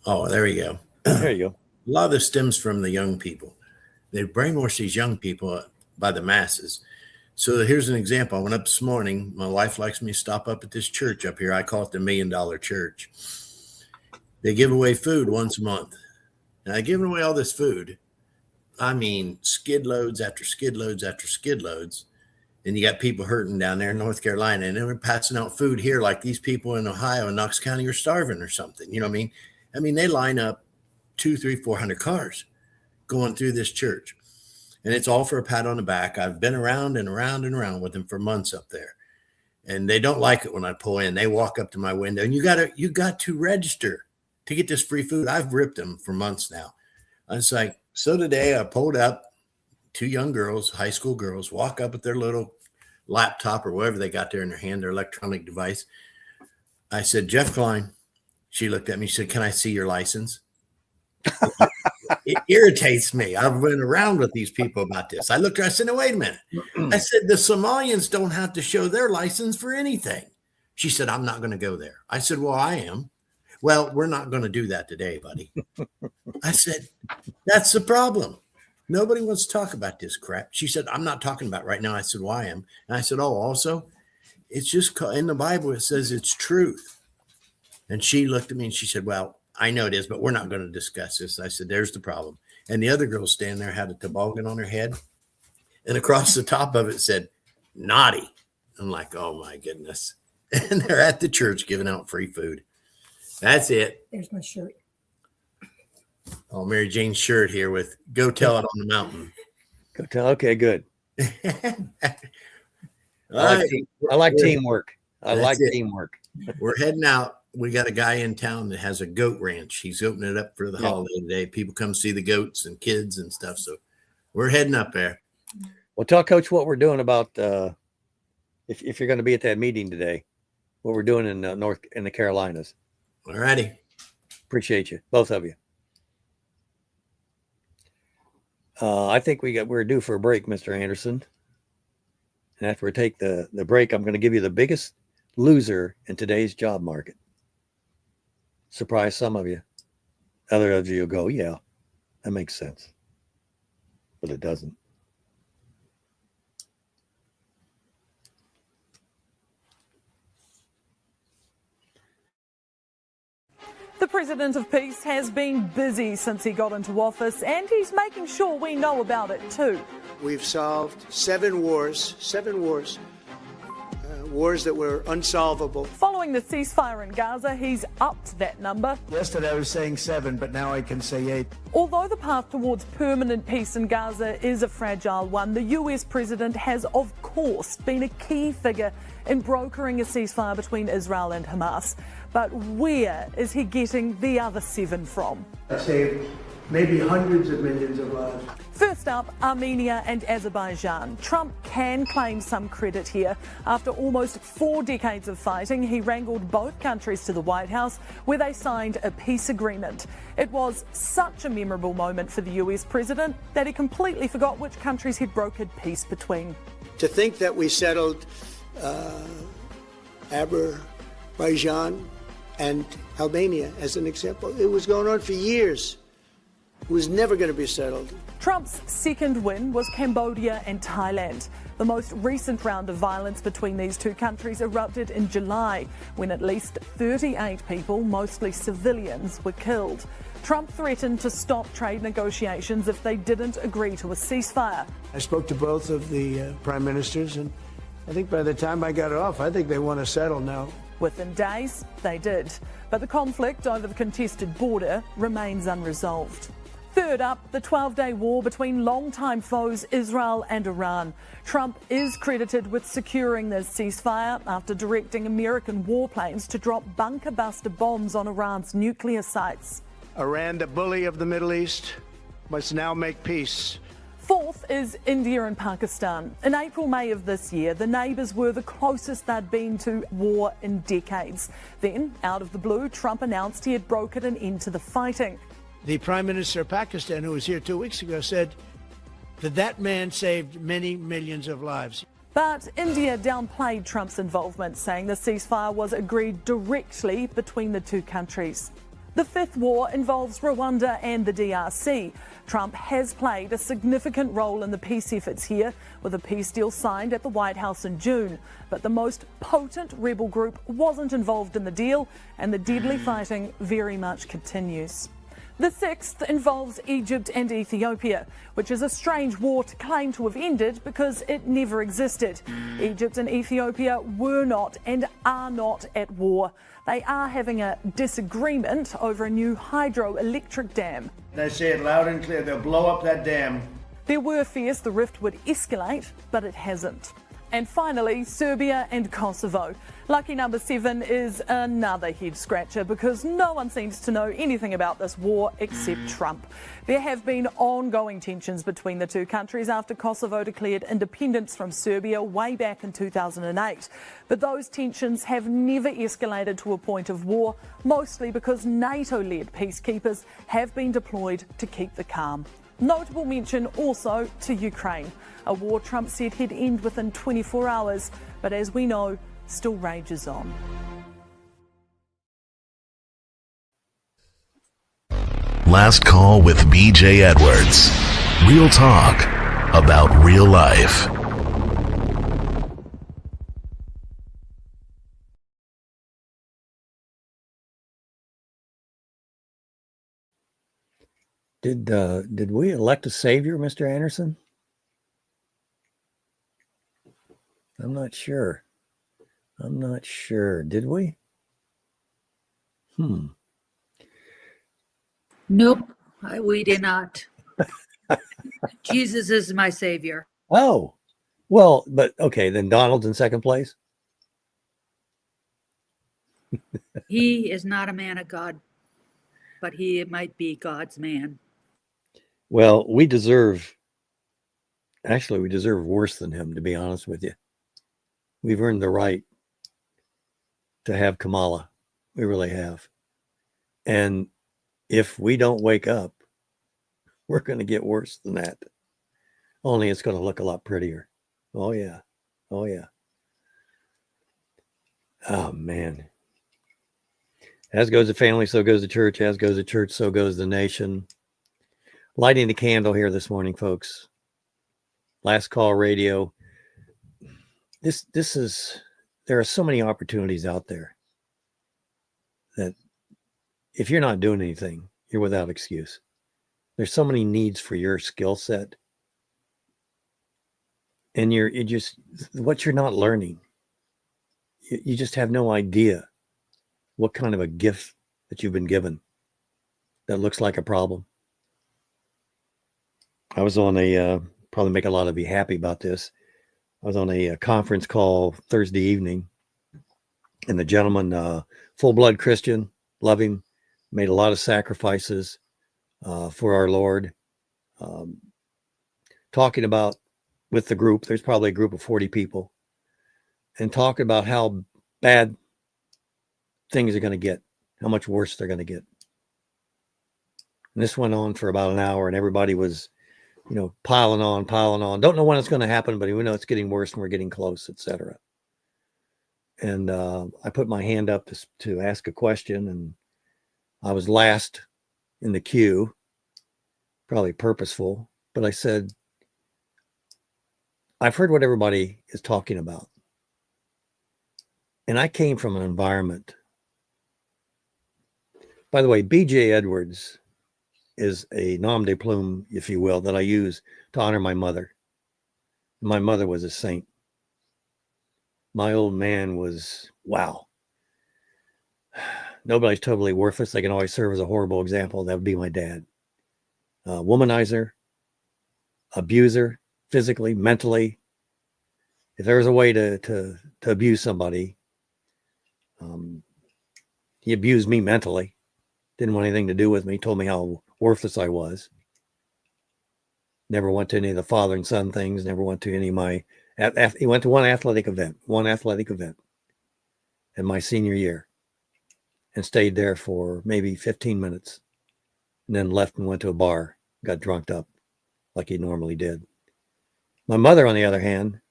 Oh, there we go. There you go. A lot of this stems from the young people. They brainwash these young people by the masses. So here's an example. I went up this morning. My wife likes me to stop up at this church up here. I call it the $1 Million Church. They give away food once a month. And I giving away all this food. I mean, skid loads after skid loads after skid loads. And you got people hurting down there in North Carolina, and they're passing out food here like these people in Ohio and Knox County are starving or something. You know what I mean? I mean, they line up 200, 300, 400 cars going through this church. And it's all for a pat on the back. I've been around and around and around with them for months up there. And they don't like it when I pull in. They walk up to my window, and you got to register to get this free food. I've ripped them for months now. I was like, so today I pulled up. 2 young girls, high school girls, walk up with their little laptop or whatever they got there in their hand, their electronic device. I said, Jeff Klein. She looked at me. She said, can I see your license? It irritates me. I've been around with these people about this. I looked at her. I said, no, wait a minute. I said, the Somalians don't have to show their license for anything. She said, I'm not going to go there. I said, well, I am. Well, we're not going to do that today, buddy. I said, that's the problem. Nobody wants to talk about this crap. She said, I'm not talking about it right now. I said, well, I am. And I said, oh, also, it's just in the Bible, it says it's truth. And she looked at me and she said, well, I know it is, but we're not going to discuss this. I said, there's the problem. And the other girl standing there had a toboggan on her head. And across the top of it said, naughty. I'm like, oh, my goodness. And they're at the church giving out free food. That's it. There's my shirt. Oh, Mary Jane's shirt here with "Go Tell It on the Mountain." Go tell. Okay, good. I All like teamwork. I That's like it. teamwork. We're heading out. We got a guy in town that has a goat ranch. He's opening it up for the holiday today. People come see the goats and kids and stuff. So we're heading up there. Well, tell Coach what we're doing about if you're going to be at that meeting today. What we're doing in the Carolinas. All righty. Appreciate you, both of you. I think we're due for a break, Mr. Anderson. And after we take the break, I'm going to give you the biggest loser in today's job market. Surprise some of you. Other of you will go, yeah, that makes sense. But it doesn't. The President of Peace has been busy since he got into office, and he's making sure we know about it too. We've solved 7 wars, wars that were unsolvable. Following the ceasefire in Gaza, he's upped that number. Yesterday I was saying 7, but now I can say 8. Although the path towards permanent peace in Gaza is a fragile one, the US president has, of course, been a key figure in brokering a ceasefire between Israel and Hamas. But where is he getting the other 7 from? I saved maybe hundreds of millions of lives. First up, Armenia and Azerbaijan. Trump can claim some credit here. After almost 4 decades of fighting, he wrangled both countries to the White House, where they signed a peace agreement. It was such a memorable moment for the US president that he completely forgot which countries he'd brokered peace between. To think that we settled Azerbaijan and Albania as an example, it was going on for years. It was never going to be settled. Trump's second win was Cambodia and Thailand. The most recent round of violence between these two countries erupted in July, when at least 38 people, mostly civilians, were killed. Trump threatened to stop trade negotiations if they didn't agree to a ceasefire. I spoke to both of the prime ministers, and I think by the time I got off, I think they want to settle now. Within days, they did. But the conflict over the contested border remains unresolved. Third up, the 12-day war between longtime foes Israel and Iran. Trump is credited with securing this ceasefire after directing American warplanes to drop bunker-buster bombs on Iran's nuclear sites. Iran, the bully of the Middle East, must now make peace. Fourth is India and Pakistan. In April, May of this year, the neighbours were the closest they'd been to war in decades. Then, out of the blue, Trump announced he had brokered an end to the fighting. The Prime Minister of Pakistan, who was here 2 weeks ago, said that man saved many millions of lives. But India downplayed Trump's involvement, saying the ceasefire was agreed directly between the two countries. The fifth war involves Rwanda and the DRC. Trump has played a significant role in the peace efforts here, with a peace deal signed at the White House in June. But the most potent rebel group wasn't involved in the deal, and the deadly fighting very much continues. The sixth involves Egypt and Ethiopia, which is a strange war to claim to have ended because it never existed. Egypt and Ethiopia were not and are not at war. They are having a disagreement over a new hydroelectric dam. I say it loud and clear, they'll blow up that dam. There were fears the rift would escalate, but it hasn't. And finally, Serbia and Kosovo. Lucky number 7 is another head scratcher because no one seems to know anything about this war except Trump. There have been ongoing tensions between the two countries after Kosovo declared independence from Serbia way back in 2008. But those tensions have never escalated to a point of war, mostly because NATO-led peacekeepers have been deployed to keep the calm. Notable mention also to Ukraine, a war Trump said he'd end within 24 hours, but as we know, still rages on. Last Call with BJ Edwards. Real talk about real life. Did we elect a savior, Mr. Anderson? I'm not sure. Did we? Nope, we did not. Jesus is my savior. Oh, well, but okay, then Donald's in second place. He is not a man of God, but he might be God's man. Well, we deserve worse than him, to be honest with you. We've earned the right to have Kamala. We really have. And if we don't wake up, we're going to get worse than that. Only it's going to look a lot prettier. Oh, yeah. Oh, yeah. Oh, man. As goes the family, so goes the church. As goes the church, so goes the nation. Lighting the candle here this morning, folks. Last call radio. This is, there are so many opportunities out there that if you're not doing anything, you're without excuse. There's so many needs for your skill set. And you're just, what you're not learning, you just have no idea what kind of a gift that you've been given that looks like a problem. I was on a, probably make a lot of you happy about this. I was on a conference call Thursday evening, and the gentleman, full-blood Christian, loving, made a lot of sacrifices for our Lord. Talking about, with the group, there's probably a group of 40 people, and talking about how bad things are going to get, how much worse they're going to get. And this went on for about an hour, and everybody was, you know, piling on. Don't know when it's going to happen, but we know it's getting worse and we're getting close, etc. And I put my hand up to ask a question, and I was last in the queue, probably purposeful, but I said, I've heard what everybody is talking about. And I came from an environment. By the way, B.J. Edwards is a nom de plume, if you will, that I use to honor my mother. My mother was a saint. My old man was, wow. Nobody's totally worthless. They can always serve as a horrible example. That would be my dad. Womanizer, abuser, physically, mentally. If there was a way to abuse somebody, he abused me mentally. Didn't want anything to do with me. Told me how worthless I was. Never went to any of the father and son things. Never went to any of my. He went to one athletic event in my senior year, and stayed there for maybe 15 minutes, and then left and went to a bar, got drunked up like he normally did. My mother, on the other hand,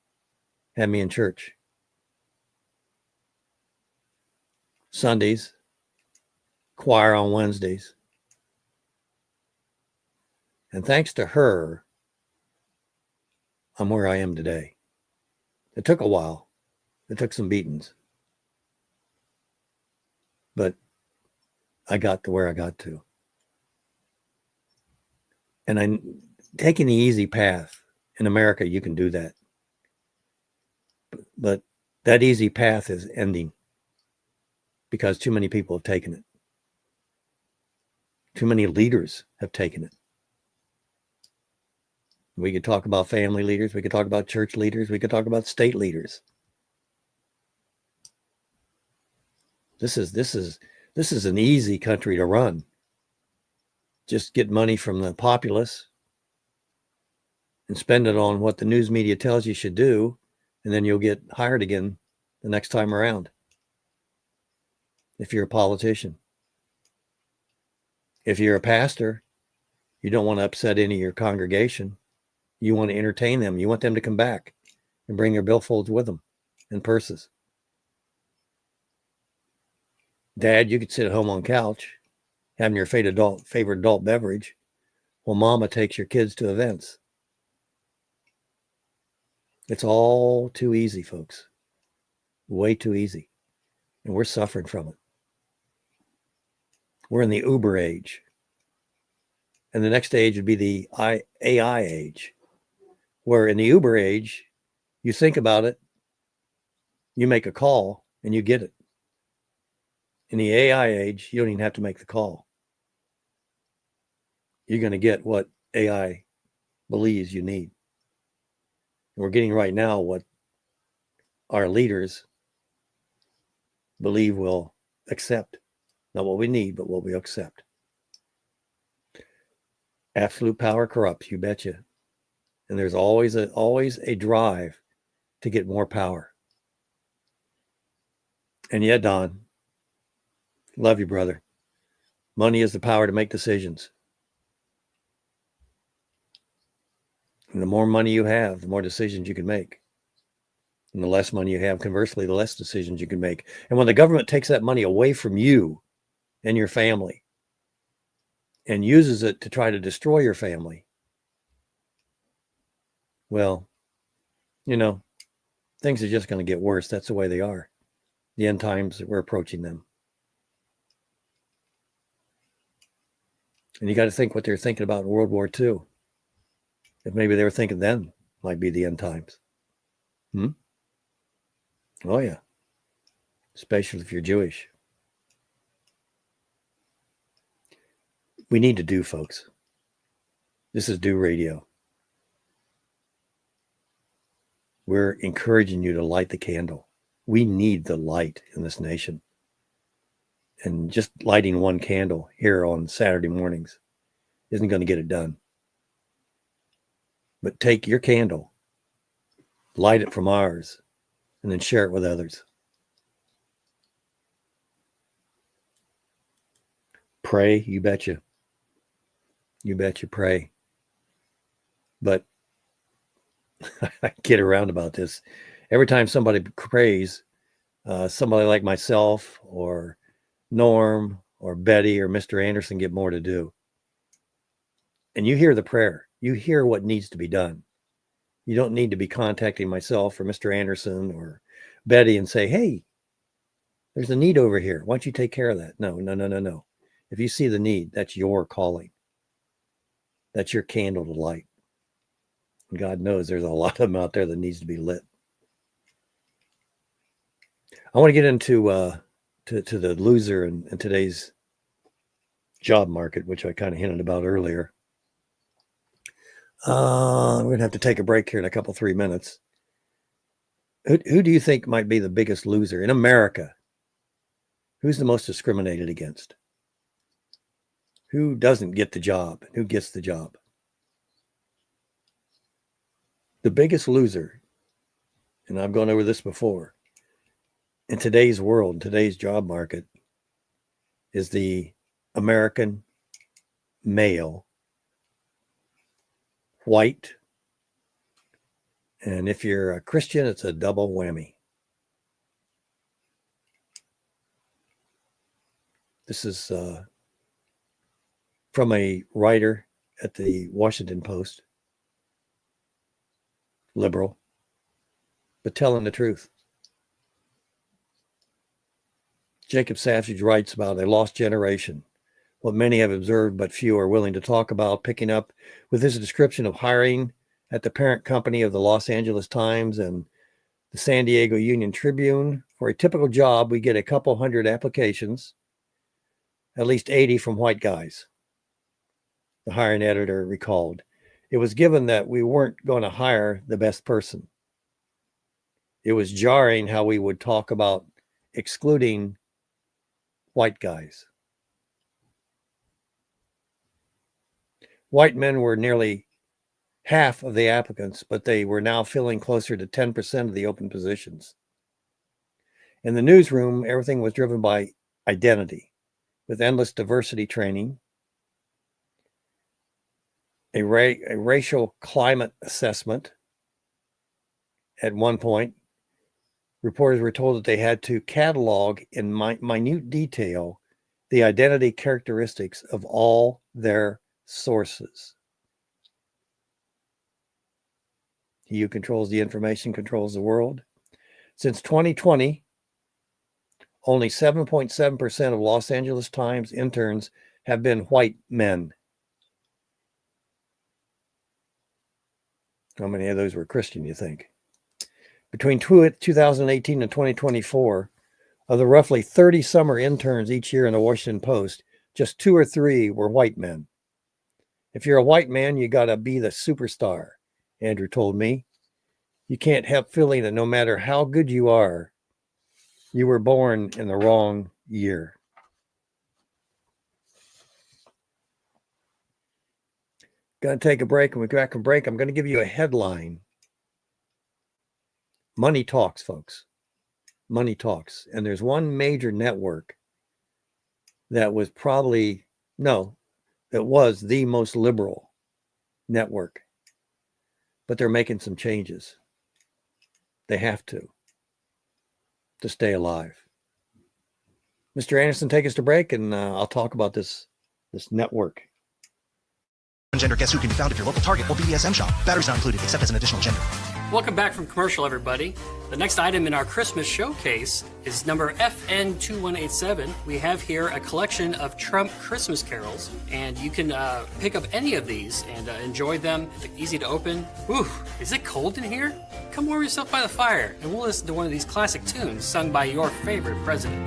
had me in church Sundays, choir on Wednesdays. And thanks to her, I'm where I am today. It took a while. It took some beatings. But I got to where I got to. And I'm taking the easy path. In America, you can do that. But that easy path is ending because too many people have taken it. Too many leaders have taken it. We could talk about family leaders. We could talk about church leaders. We could talk about state leaders. This is an easy country to run. Just get money from the populace and spend it on what the news media tells you should do, and then you'll get hired again the next time around if you're a politician. If you're a pastor, you don't want to upset any of your congregation. You want to entertain them. You want them to come back and bring their billfolds with them and purses. Dad, you could sit at home on couch, having your favorite adult beverage, while mama takes your kids to events. It's all too easy, folks. Way too easy. And we're suffering from it. We're in the Uber age. And the next age would be the AI age, where in the Uber age, you think about it, you make a call, and you get it. In the AI age, you don't even have to make the call. You're going to get what AI believes you need. And we're getting right now what our leaders believe we'll accept. Not what we need, but what we accept. Absolute power corrupts, you betcha. And there's always a drive to get more power. And yeah, Don, love you, brother. Money is the power to make decisions. And the more money you have, the more decisions you can make. And the less money you have, conversely, the less decisions you can make. And when the government takes that money away from you and your family and uses it to try to destroy your family, well, you know, things are just going to get worse. That's the way they are. The end times, we're approaching them. And you got to think what they're thinking about in World War II. If maybe they were thinking then might be the end times. Oh, yeah. Especially if you're Jewish. We need to do, folks. This is Do Radio. We're encouraging you to light the candle. We need the light in this nation. And just lighting one candle here on Saturday mornings isn't going to get it done. But take your candle, light it from ours, and then share it with others. Pray, you betcha. You betcha, pray. But I get around about this. Every time somebody prays, somebody like myself or Norm or Betty or Mr. Anderson get more to do. And you hear the prayer. You hear what needs to be done. You don't need to be contacting myself or Mr. Anderson or Betty and say, hey, there's a need over here. Why don't you take care of that? No. If you see the need, that's your calling. That's your candle to light. And God knows there's a lot of them out there that needs to be lit. I want to get into to the loser in today's job market, which I kind of hinted about earlier. We're going to have to take a break here in a couple, 3 minutes. Who do you think might be the biggest loser in America? Who's the most discriminated against? Who doesn't get the job? Who gets the job? The biggest loser, and I've gone over this before, in today's world, today's job market, is the American male, white, and if you're a Christian, it's a double whammy. This is from a writer at the Washington Post, liberal, but telling the truth. Jacob Savage writes about a lost generation, what many have observed but few are willing to talk about, picking up with his description of hiring at the parent company of the Los Angeles Times and the San Diego Union Tribune. For a typical job, we get a couple hundred applications, at least 80 from white guys. The hiring editor recalled. It was given that we weren't going to hire the best person. It was jarring how we would talk about excluding white guys. White men were nearly half of the applicants, but they were now filling closer to 10% of the open positions. In the newsroom, everything was driven by identity, with endless diversity training, a racial climate assessment. At one point, reporters were told that they had to catalog in minute detail the identity characteristics of all their sources. He who controls the information controls the world. Since 2020, only 7.7% of Los Angeles Times interns have been white men. How many of those were Christian, you think? Between 2018 and 2024, of the roughly 30 summer interns each year in the Washington Post, just 2 or 3 were white men. If you're a white man, you got to be the superstar, Andrew told me. You can't help feeling that no matter how good you are, you were born in the wrong year. Going to take a break, and we go back and break. I'm going to give you a headline. Money talks, folks. Money talks. And there's one major network that was probably, no, it was the most liberal network. But they're making some changes. They have to stay alive. Mr. Anderson, take us to break, and I'll talk about this network. Gender, guess who can be found at your local Target or BDSM shop. Batteries not included, except as an additional gender. Welcome back from commercial, everybody. The next item in our Christmas showcase is number FN2187. We have here a collection of Trump Christmas carols, and you can pick up any of these and enjoy them. They're easy to open. Ooh, is it cold in here? Come warm yourself by the fire, and we'll listen to one of these classic tunes sung by your favorite president.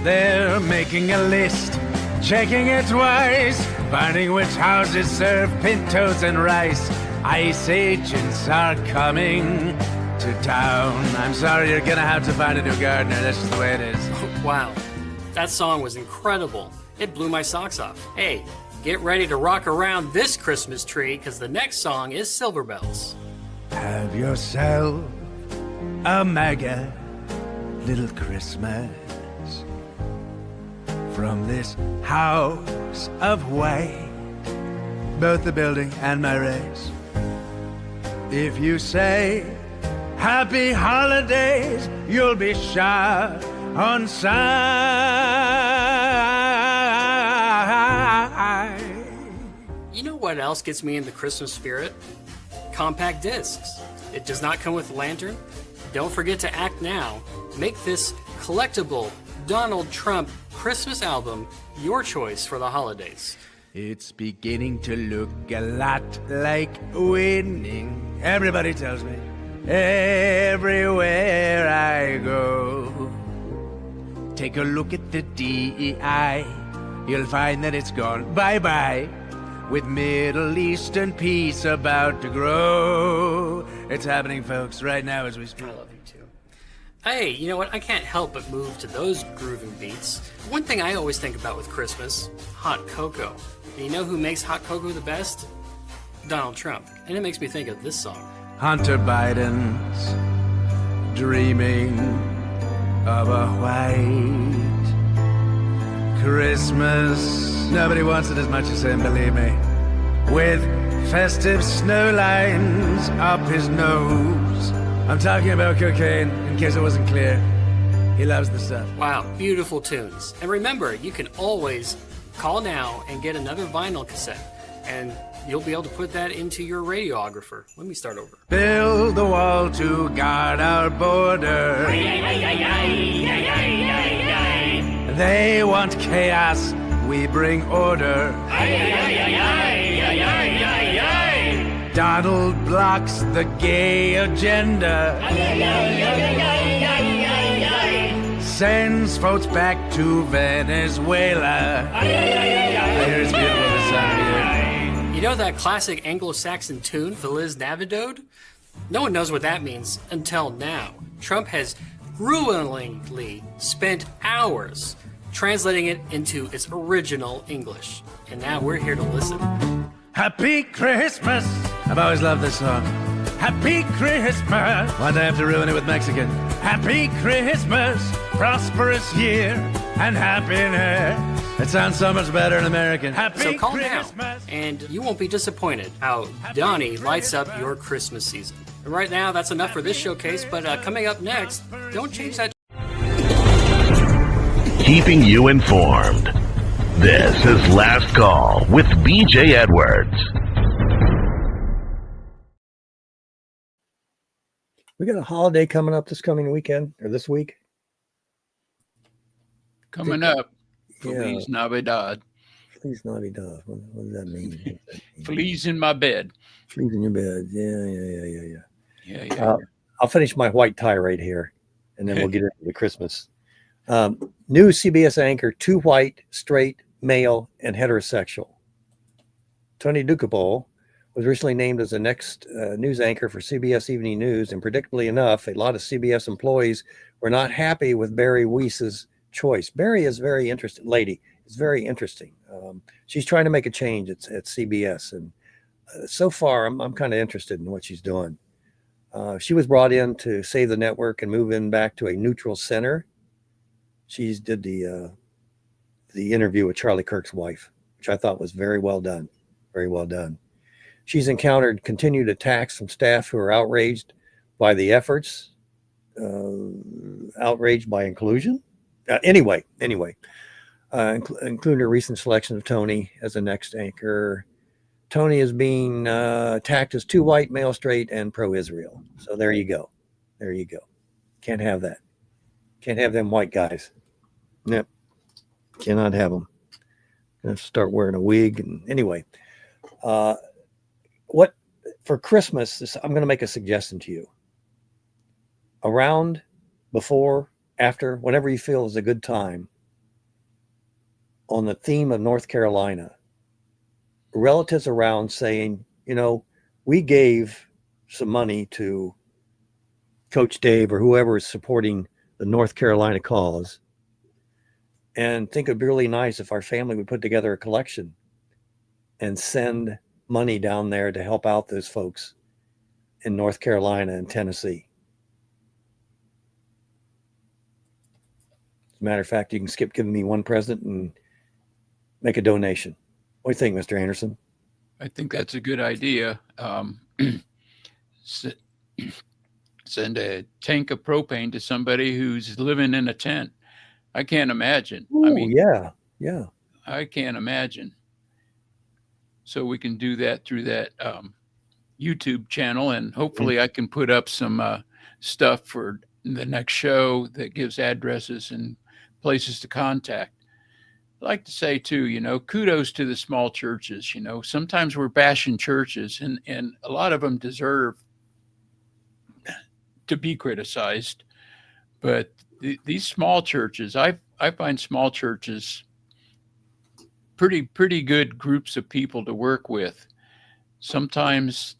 They're making a list, checking it twice, finding which houses serve pintos and rice. ICE agents are coming to town. I'm sorry, you're gonna have to find a new gardener. That's just the way it is. Wow, that song was incredible. It blew my socks off. Hey, get ready to rock around this Christmas tree, because the next song is Silver Bells. Have yourself a mega little Christmas from this house of white, both the building and my race. If you say happy holidays, you'll be shot on sight. You know what else gets me in the Christmas spirit? Compact discs. It does not come with a lantern. Don't forget to act now. Make this collectible Donald Trump Christmas album your choice for the holidays. It's beginning to look a lot like winning. Everybody tells me, everywhere I go. Take a look at the DEI. You'll find that it's gone bye-bye. With Middle Eastern peace about to grow. It's happening, folks, right now as we speak. I love you too. Hey, you know what? I can't help but move to those grooving beats. One thing I always think about with Christmas, hot cocoa. And you know who makes hot cocoa the best? Donald Trump. And it makes me think of this song. Hunter Biden's dreaming of a white Christmas. Nobody wants it as much as him, believe me. With festive snow lines up his nose. I'm talking about cocaine, in case it wasn't clear. He loves the stuff. Wow, beautiful tunes. And remember, you can always call now and get another vinyl cassette. And you'll be able to put that into your radiographer. Let me start over. Build the wall to guard our border. They want chaos, we bring order. Donald blocks the gay agenda. Sends votes back to Venezuela. Here's beautiful this time of year. You know that classic Anglo-Saxon tune, Feliz Navidad? No one knows what that means until now. Trump has gruelingly spent hours translating it into its original English. And now we're here to listen. Happy Christmas! I've always loved this song. Happy Christmas! Why'd I have to ruin it with Mexican? Happy Christmas! Prosperous year and happiness. It sounds so much better in American. Happy So call Christmas! now, and you won't be disappointed how Donnie lights up your Christmas season. And right now, that's enough for this showcase, but coming up next, don't change that. Keeping you informed. This is Last Call with BJ Edwards. We got a holiday coming up this coming weekend, or this week. Coming up. Feliz Navidad. Feliz Navidad. What does that mean? Fleas in my bed. Fleas in your bed. Yeah. Yeah. I'll finish my white tirade here, and then we'll get into the Christmas. New CBS anchor, 2 white, straight, male, and heterosexual. Tony Ducapol was recently named as the next news anchor for CBS Evening News, and predictably enough, a lot of CBS employees were not happy with Barry Weiss's choice. Barry is very interesting lady. It's very interesting. She's trying to make a change at CBS, and so far, I'm kind of interested in what she's doing. She was brought in to save the network and move in back to a neutral center. She's did the the interview with Charlie Kirk's wife, which I thought was very well done. Very well done. She's encountered continued attacks from staff who are outraged by the efforts, outraged by inclusion. Anyway, including a recent selection of Tony as the next anchor. Tony is being attacked as too white, male, straight, and pro-Israel. So there you go. There you go. Can't have that. Can't have them white guys. Yep. Cannot have them. Gonna start wearing a wig. And anyway, what for Christmas? I'm going to make a suggestion to you. Around, before, after, whatever you feel is a good time. On the theme of North Carolina, relatives around saying, you know, we gave some money to Coach Dave or whoever is supporting the North Carolina cause, and think it'd be really nice if our family would put together a collection and send money down there to help out those folks in North Carolina and Tennessee. As a matter of fact, you can skip giving me one present and make a donation. What do you think, Mr. Anderson? I think that's a good idea. Send a tank of propane to somebody who's living in a tent. I can't imagine. Ooh, I mean, yeah. I can't imagine. So we can do that through that YouTube channel, and hopefully I can put up some stuff for the next show that gives addresses and places to contact. I'd like to say too, you know, kudos to the small churches. You know, sometimes we're bashing churches, and a lot of them deserve to be criticized. But these small churches, I find small churches pretty good groups of people to work with. Sometimes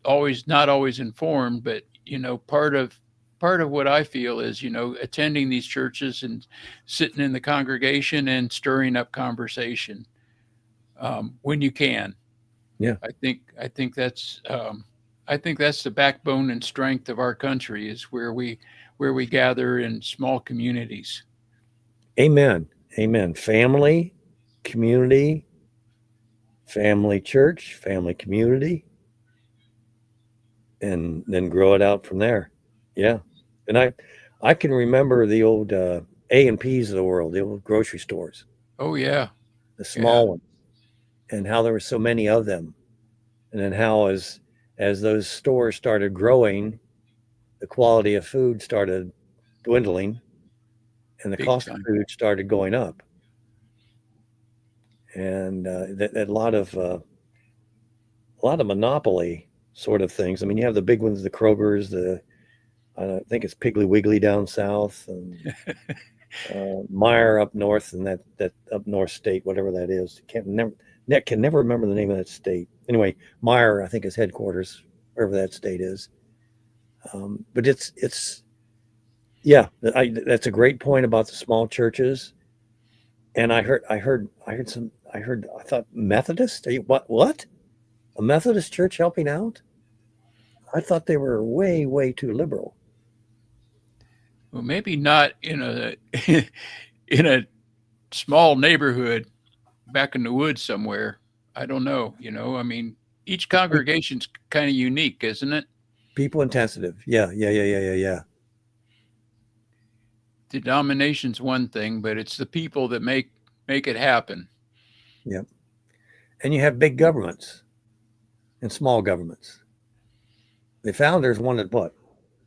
not always informed, but you know, part of what I feel is, you know, attending these churches and sitting in the congregation and stirring up conversation when you can. Yeah, I think that's the backbone and strength of our country, is where we gather in small communities. Amen. Family, community, family church, family community, and then grow it out from there. Yeah. And I can remember the old A&Ps of the world, the old grocery stores. Oh yeah. The small ones, and how there were so many of them. And then how as those stores started growing, the quality of food started dwindling and the cost of food started going up. And a lot of monopoly sort of things. I mean, you have the big ones, the Kroger's, I think it's Piggly Wiggly down south, and Meyer up north, and that up north state, whatever that is. Can never remember the name of that state. Anyway, Meyer, I think, is headquarters, wherever that state is. But it's that's a great point about the small churches. And I thought Methodist? What? A Methodist church helping out? I thought they were way, way too liberal. Well, maybe not in a small neighborhood back in the woods somewhere. I don't know. You know, I mean, each congregation's kind of unique, isn't it? People intensive. Yeah. Denomination's one thing, but it's the people that make it happen. Yep. And you have big governments and small governments. The founders wanted what?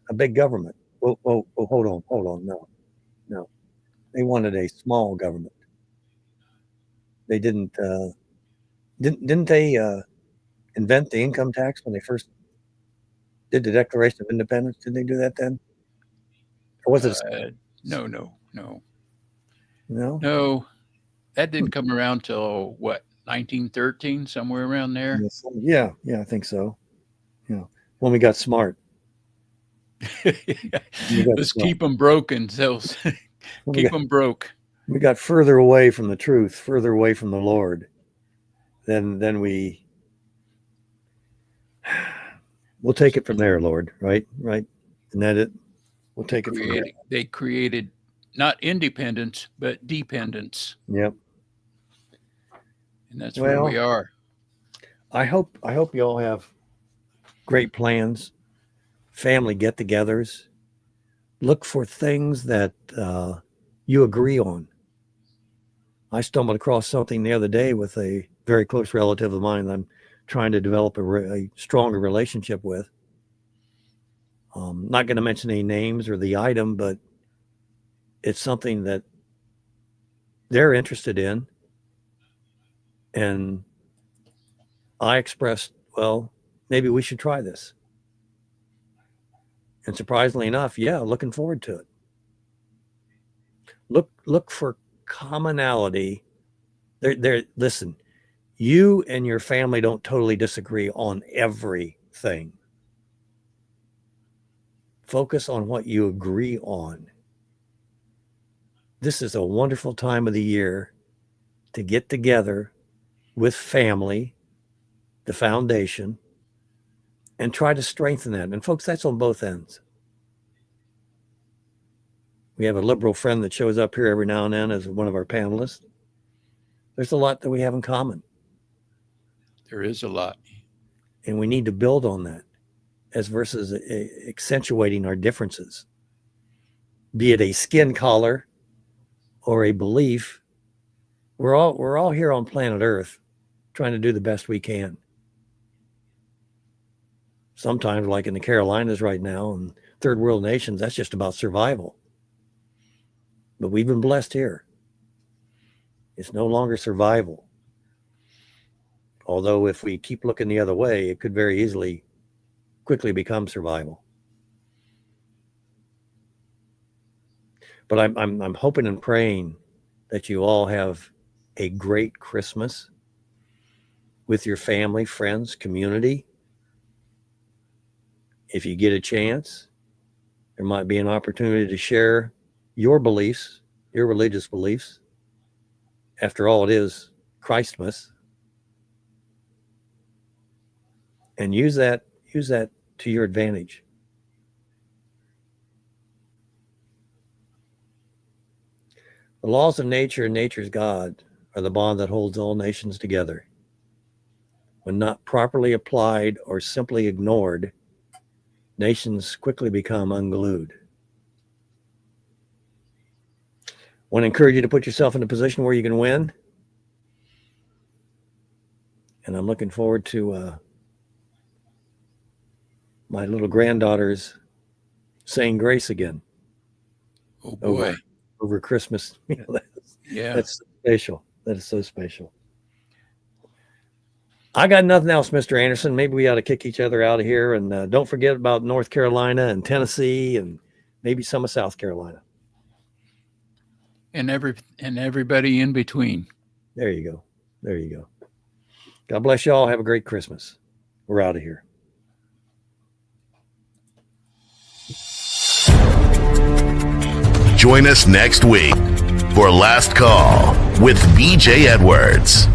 A big government. Oh, hold on. No. They wanted a small government. They didn't they invent the income tax when they first did the Declaration of Independence? Didn't they do that then? Or was it? No. No. That didn't come around till what, 1913, somewhere around there. Yeah, I think so. Yeah, when we got smart. Let's keep them broken. So keep them broke. We got further away from the truth, further away from the Lord. Then we'll take it from there, Lord. Right. Isn't that it? We'll take it from there. They created not independence, but dependence. Yep. And that's where we are. I hope you all have great plans, family get-togethers. Look for things that you agree on. I stumbled across something the other day with a very close relative of mine that I'm trying to develop a stronger relationship with. Not going to mention any names or the item, but it's something that they're interested in. And I expressed, well, maybe we should try this. And surprisingly enough, yeah, looking forward to it. Look for commonality. Listen, you and your family don't totally disagree on everything. Focus on what you agree on. This is a wonderful time of the year to get together with family, the foundation, and try to strengthen that. And folks, that's on both ends. We have a liberal friend that shows up here every now and then as one of our panelists. There's a lot that we have in common. There is a lot. And we need to build on that as versus accentuating our differences. Be it a skin color or a belief, we're all here on planet Earth trying to do the best we can. Sometimes, like in the Carolinas right now and third world nations, that's just about survival. But we've been blessed here. It's no longer survival. Although if we keep looking the other way, it could very easily quickly become survival. But I'm hoping and praying that you all have a great Christmas with your family, friends, community. If you get a chance, there might be an opportunity to share your beliefs, your religious beliefs. After all, it is Christmas. And use that to your advantage. The laws of nature and nature's God are the bond that holds all nations together. When not properly applied or simply ignored, nations quickly become unglued. Want to encourage you to put yourself in a position where you can win. And I'm looking forward to my little granddaughter's saying grace again. Oh boy. Over Christmas. That's special. That is so special. I got nothing else, Mr. Anderson. Maybe we ought to kick each other out of here. And don't forget about North Carolina and Tennessee and maybe some of South Carolina. And everybody in between. There you go. There you go. God bless you all. Have a great Christmas. We're out of here. Join us next week for Last Call with BJ Edwards.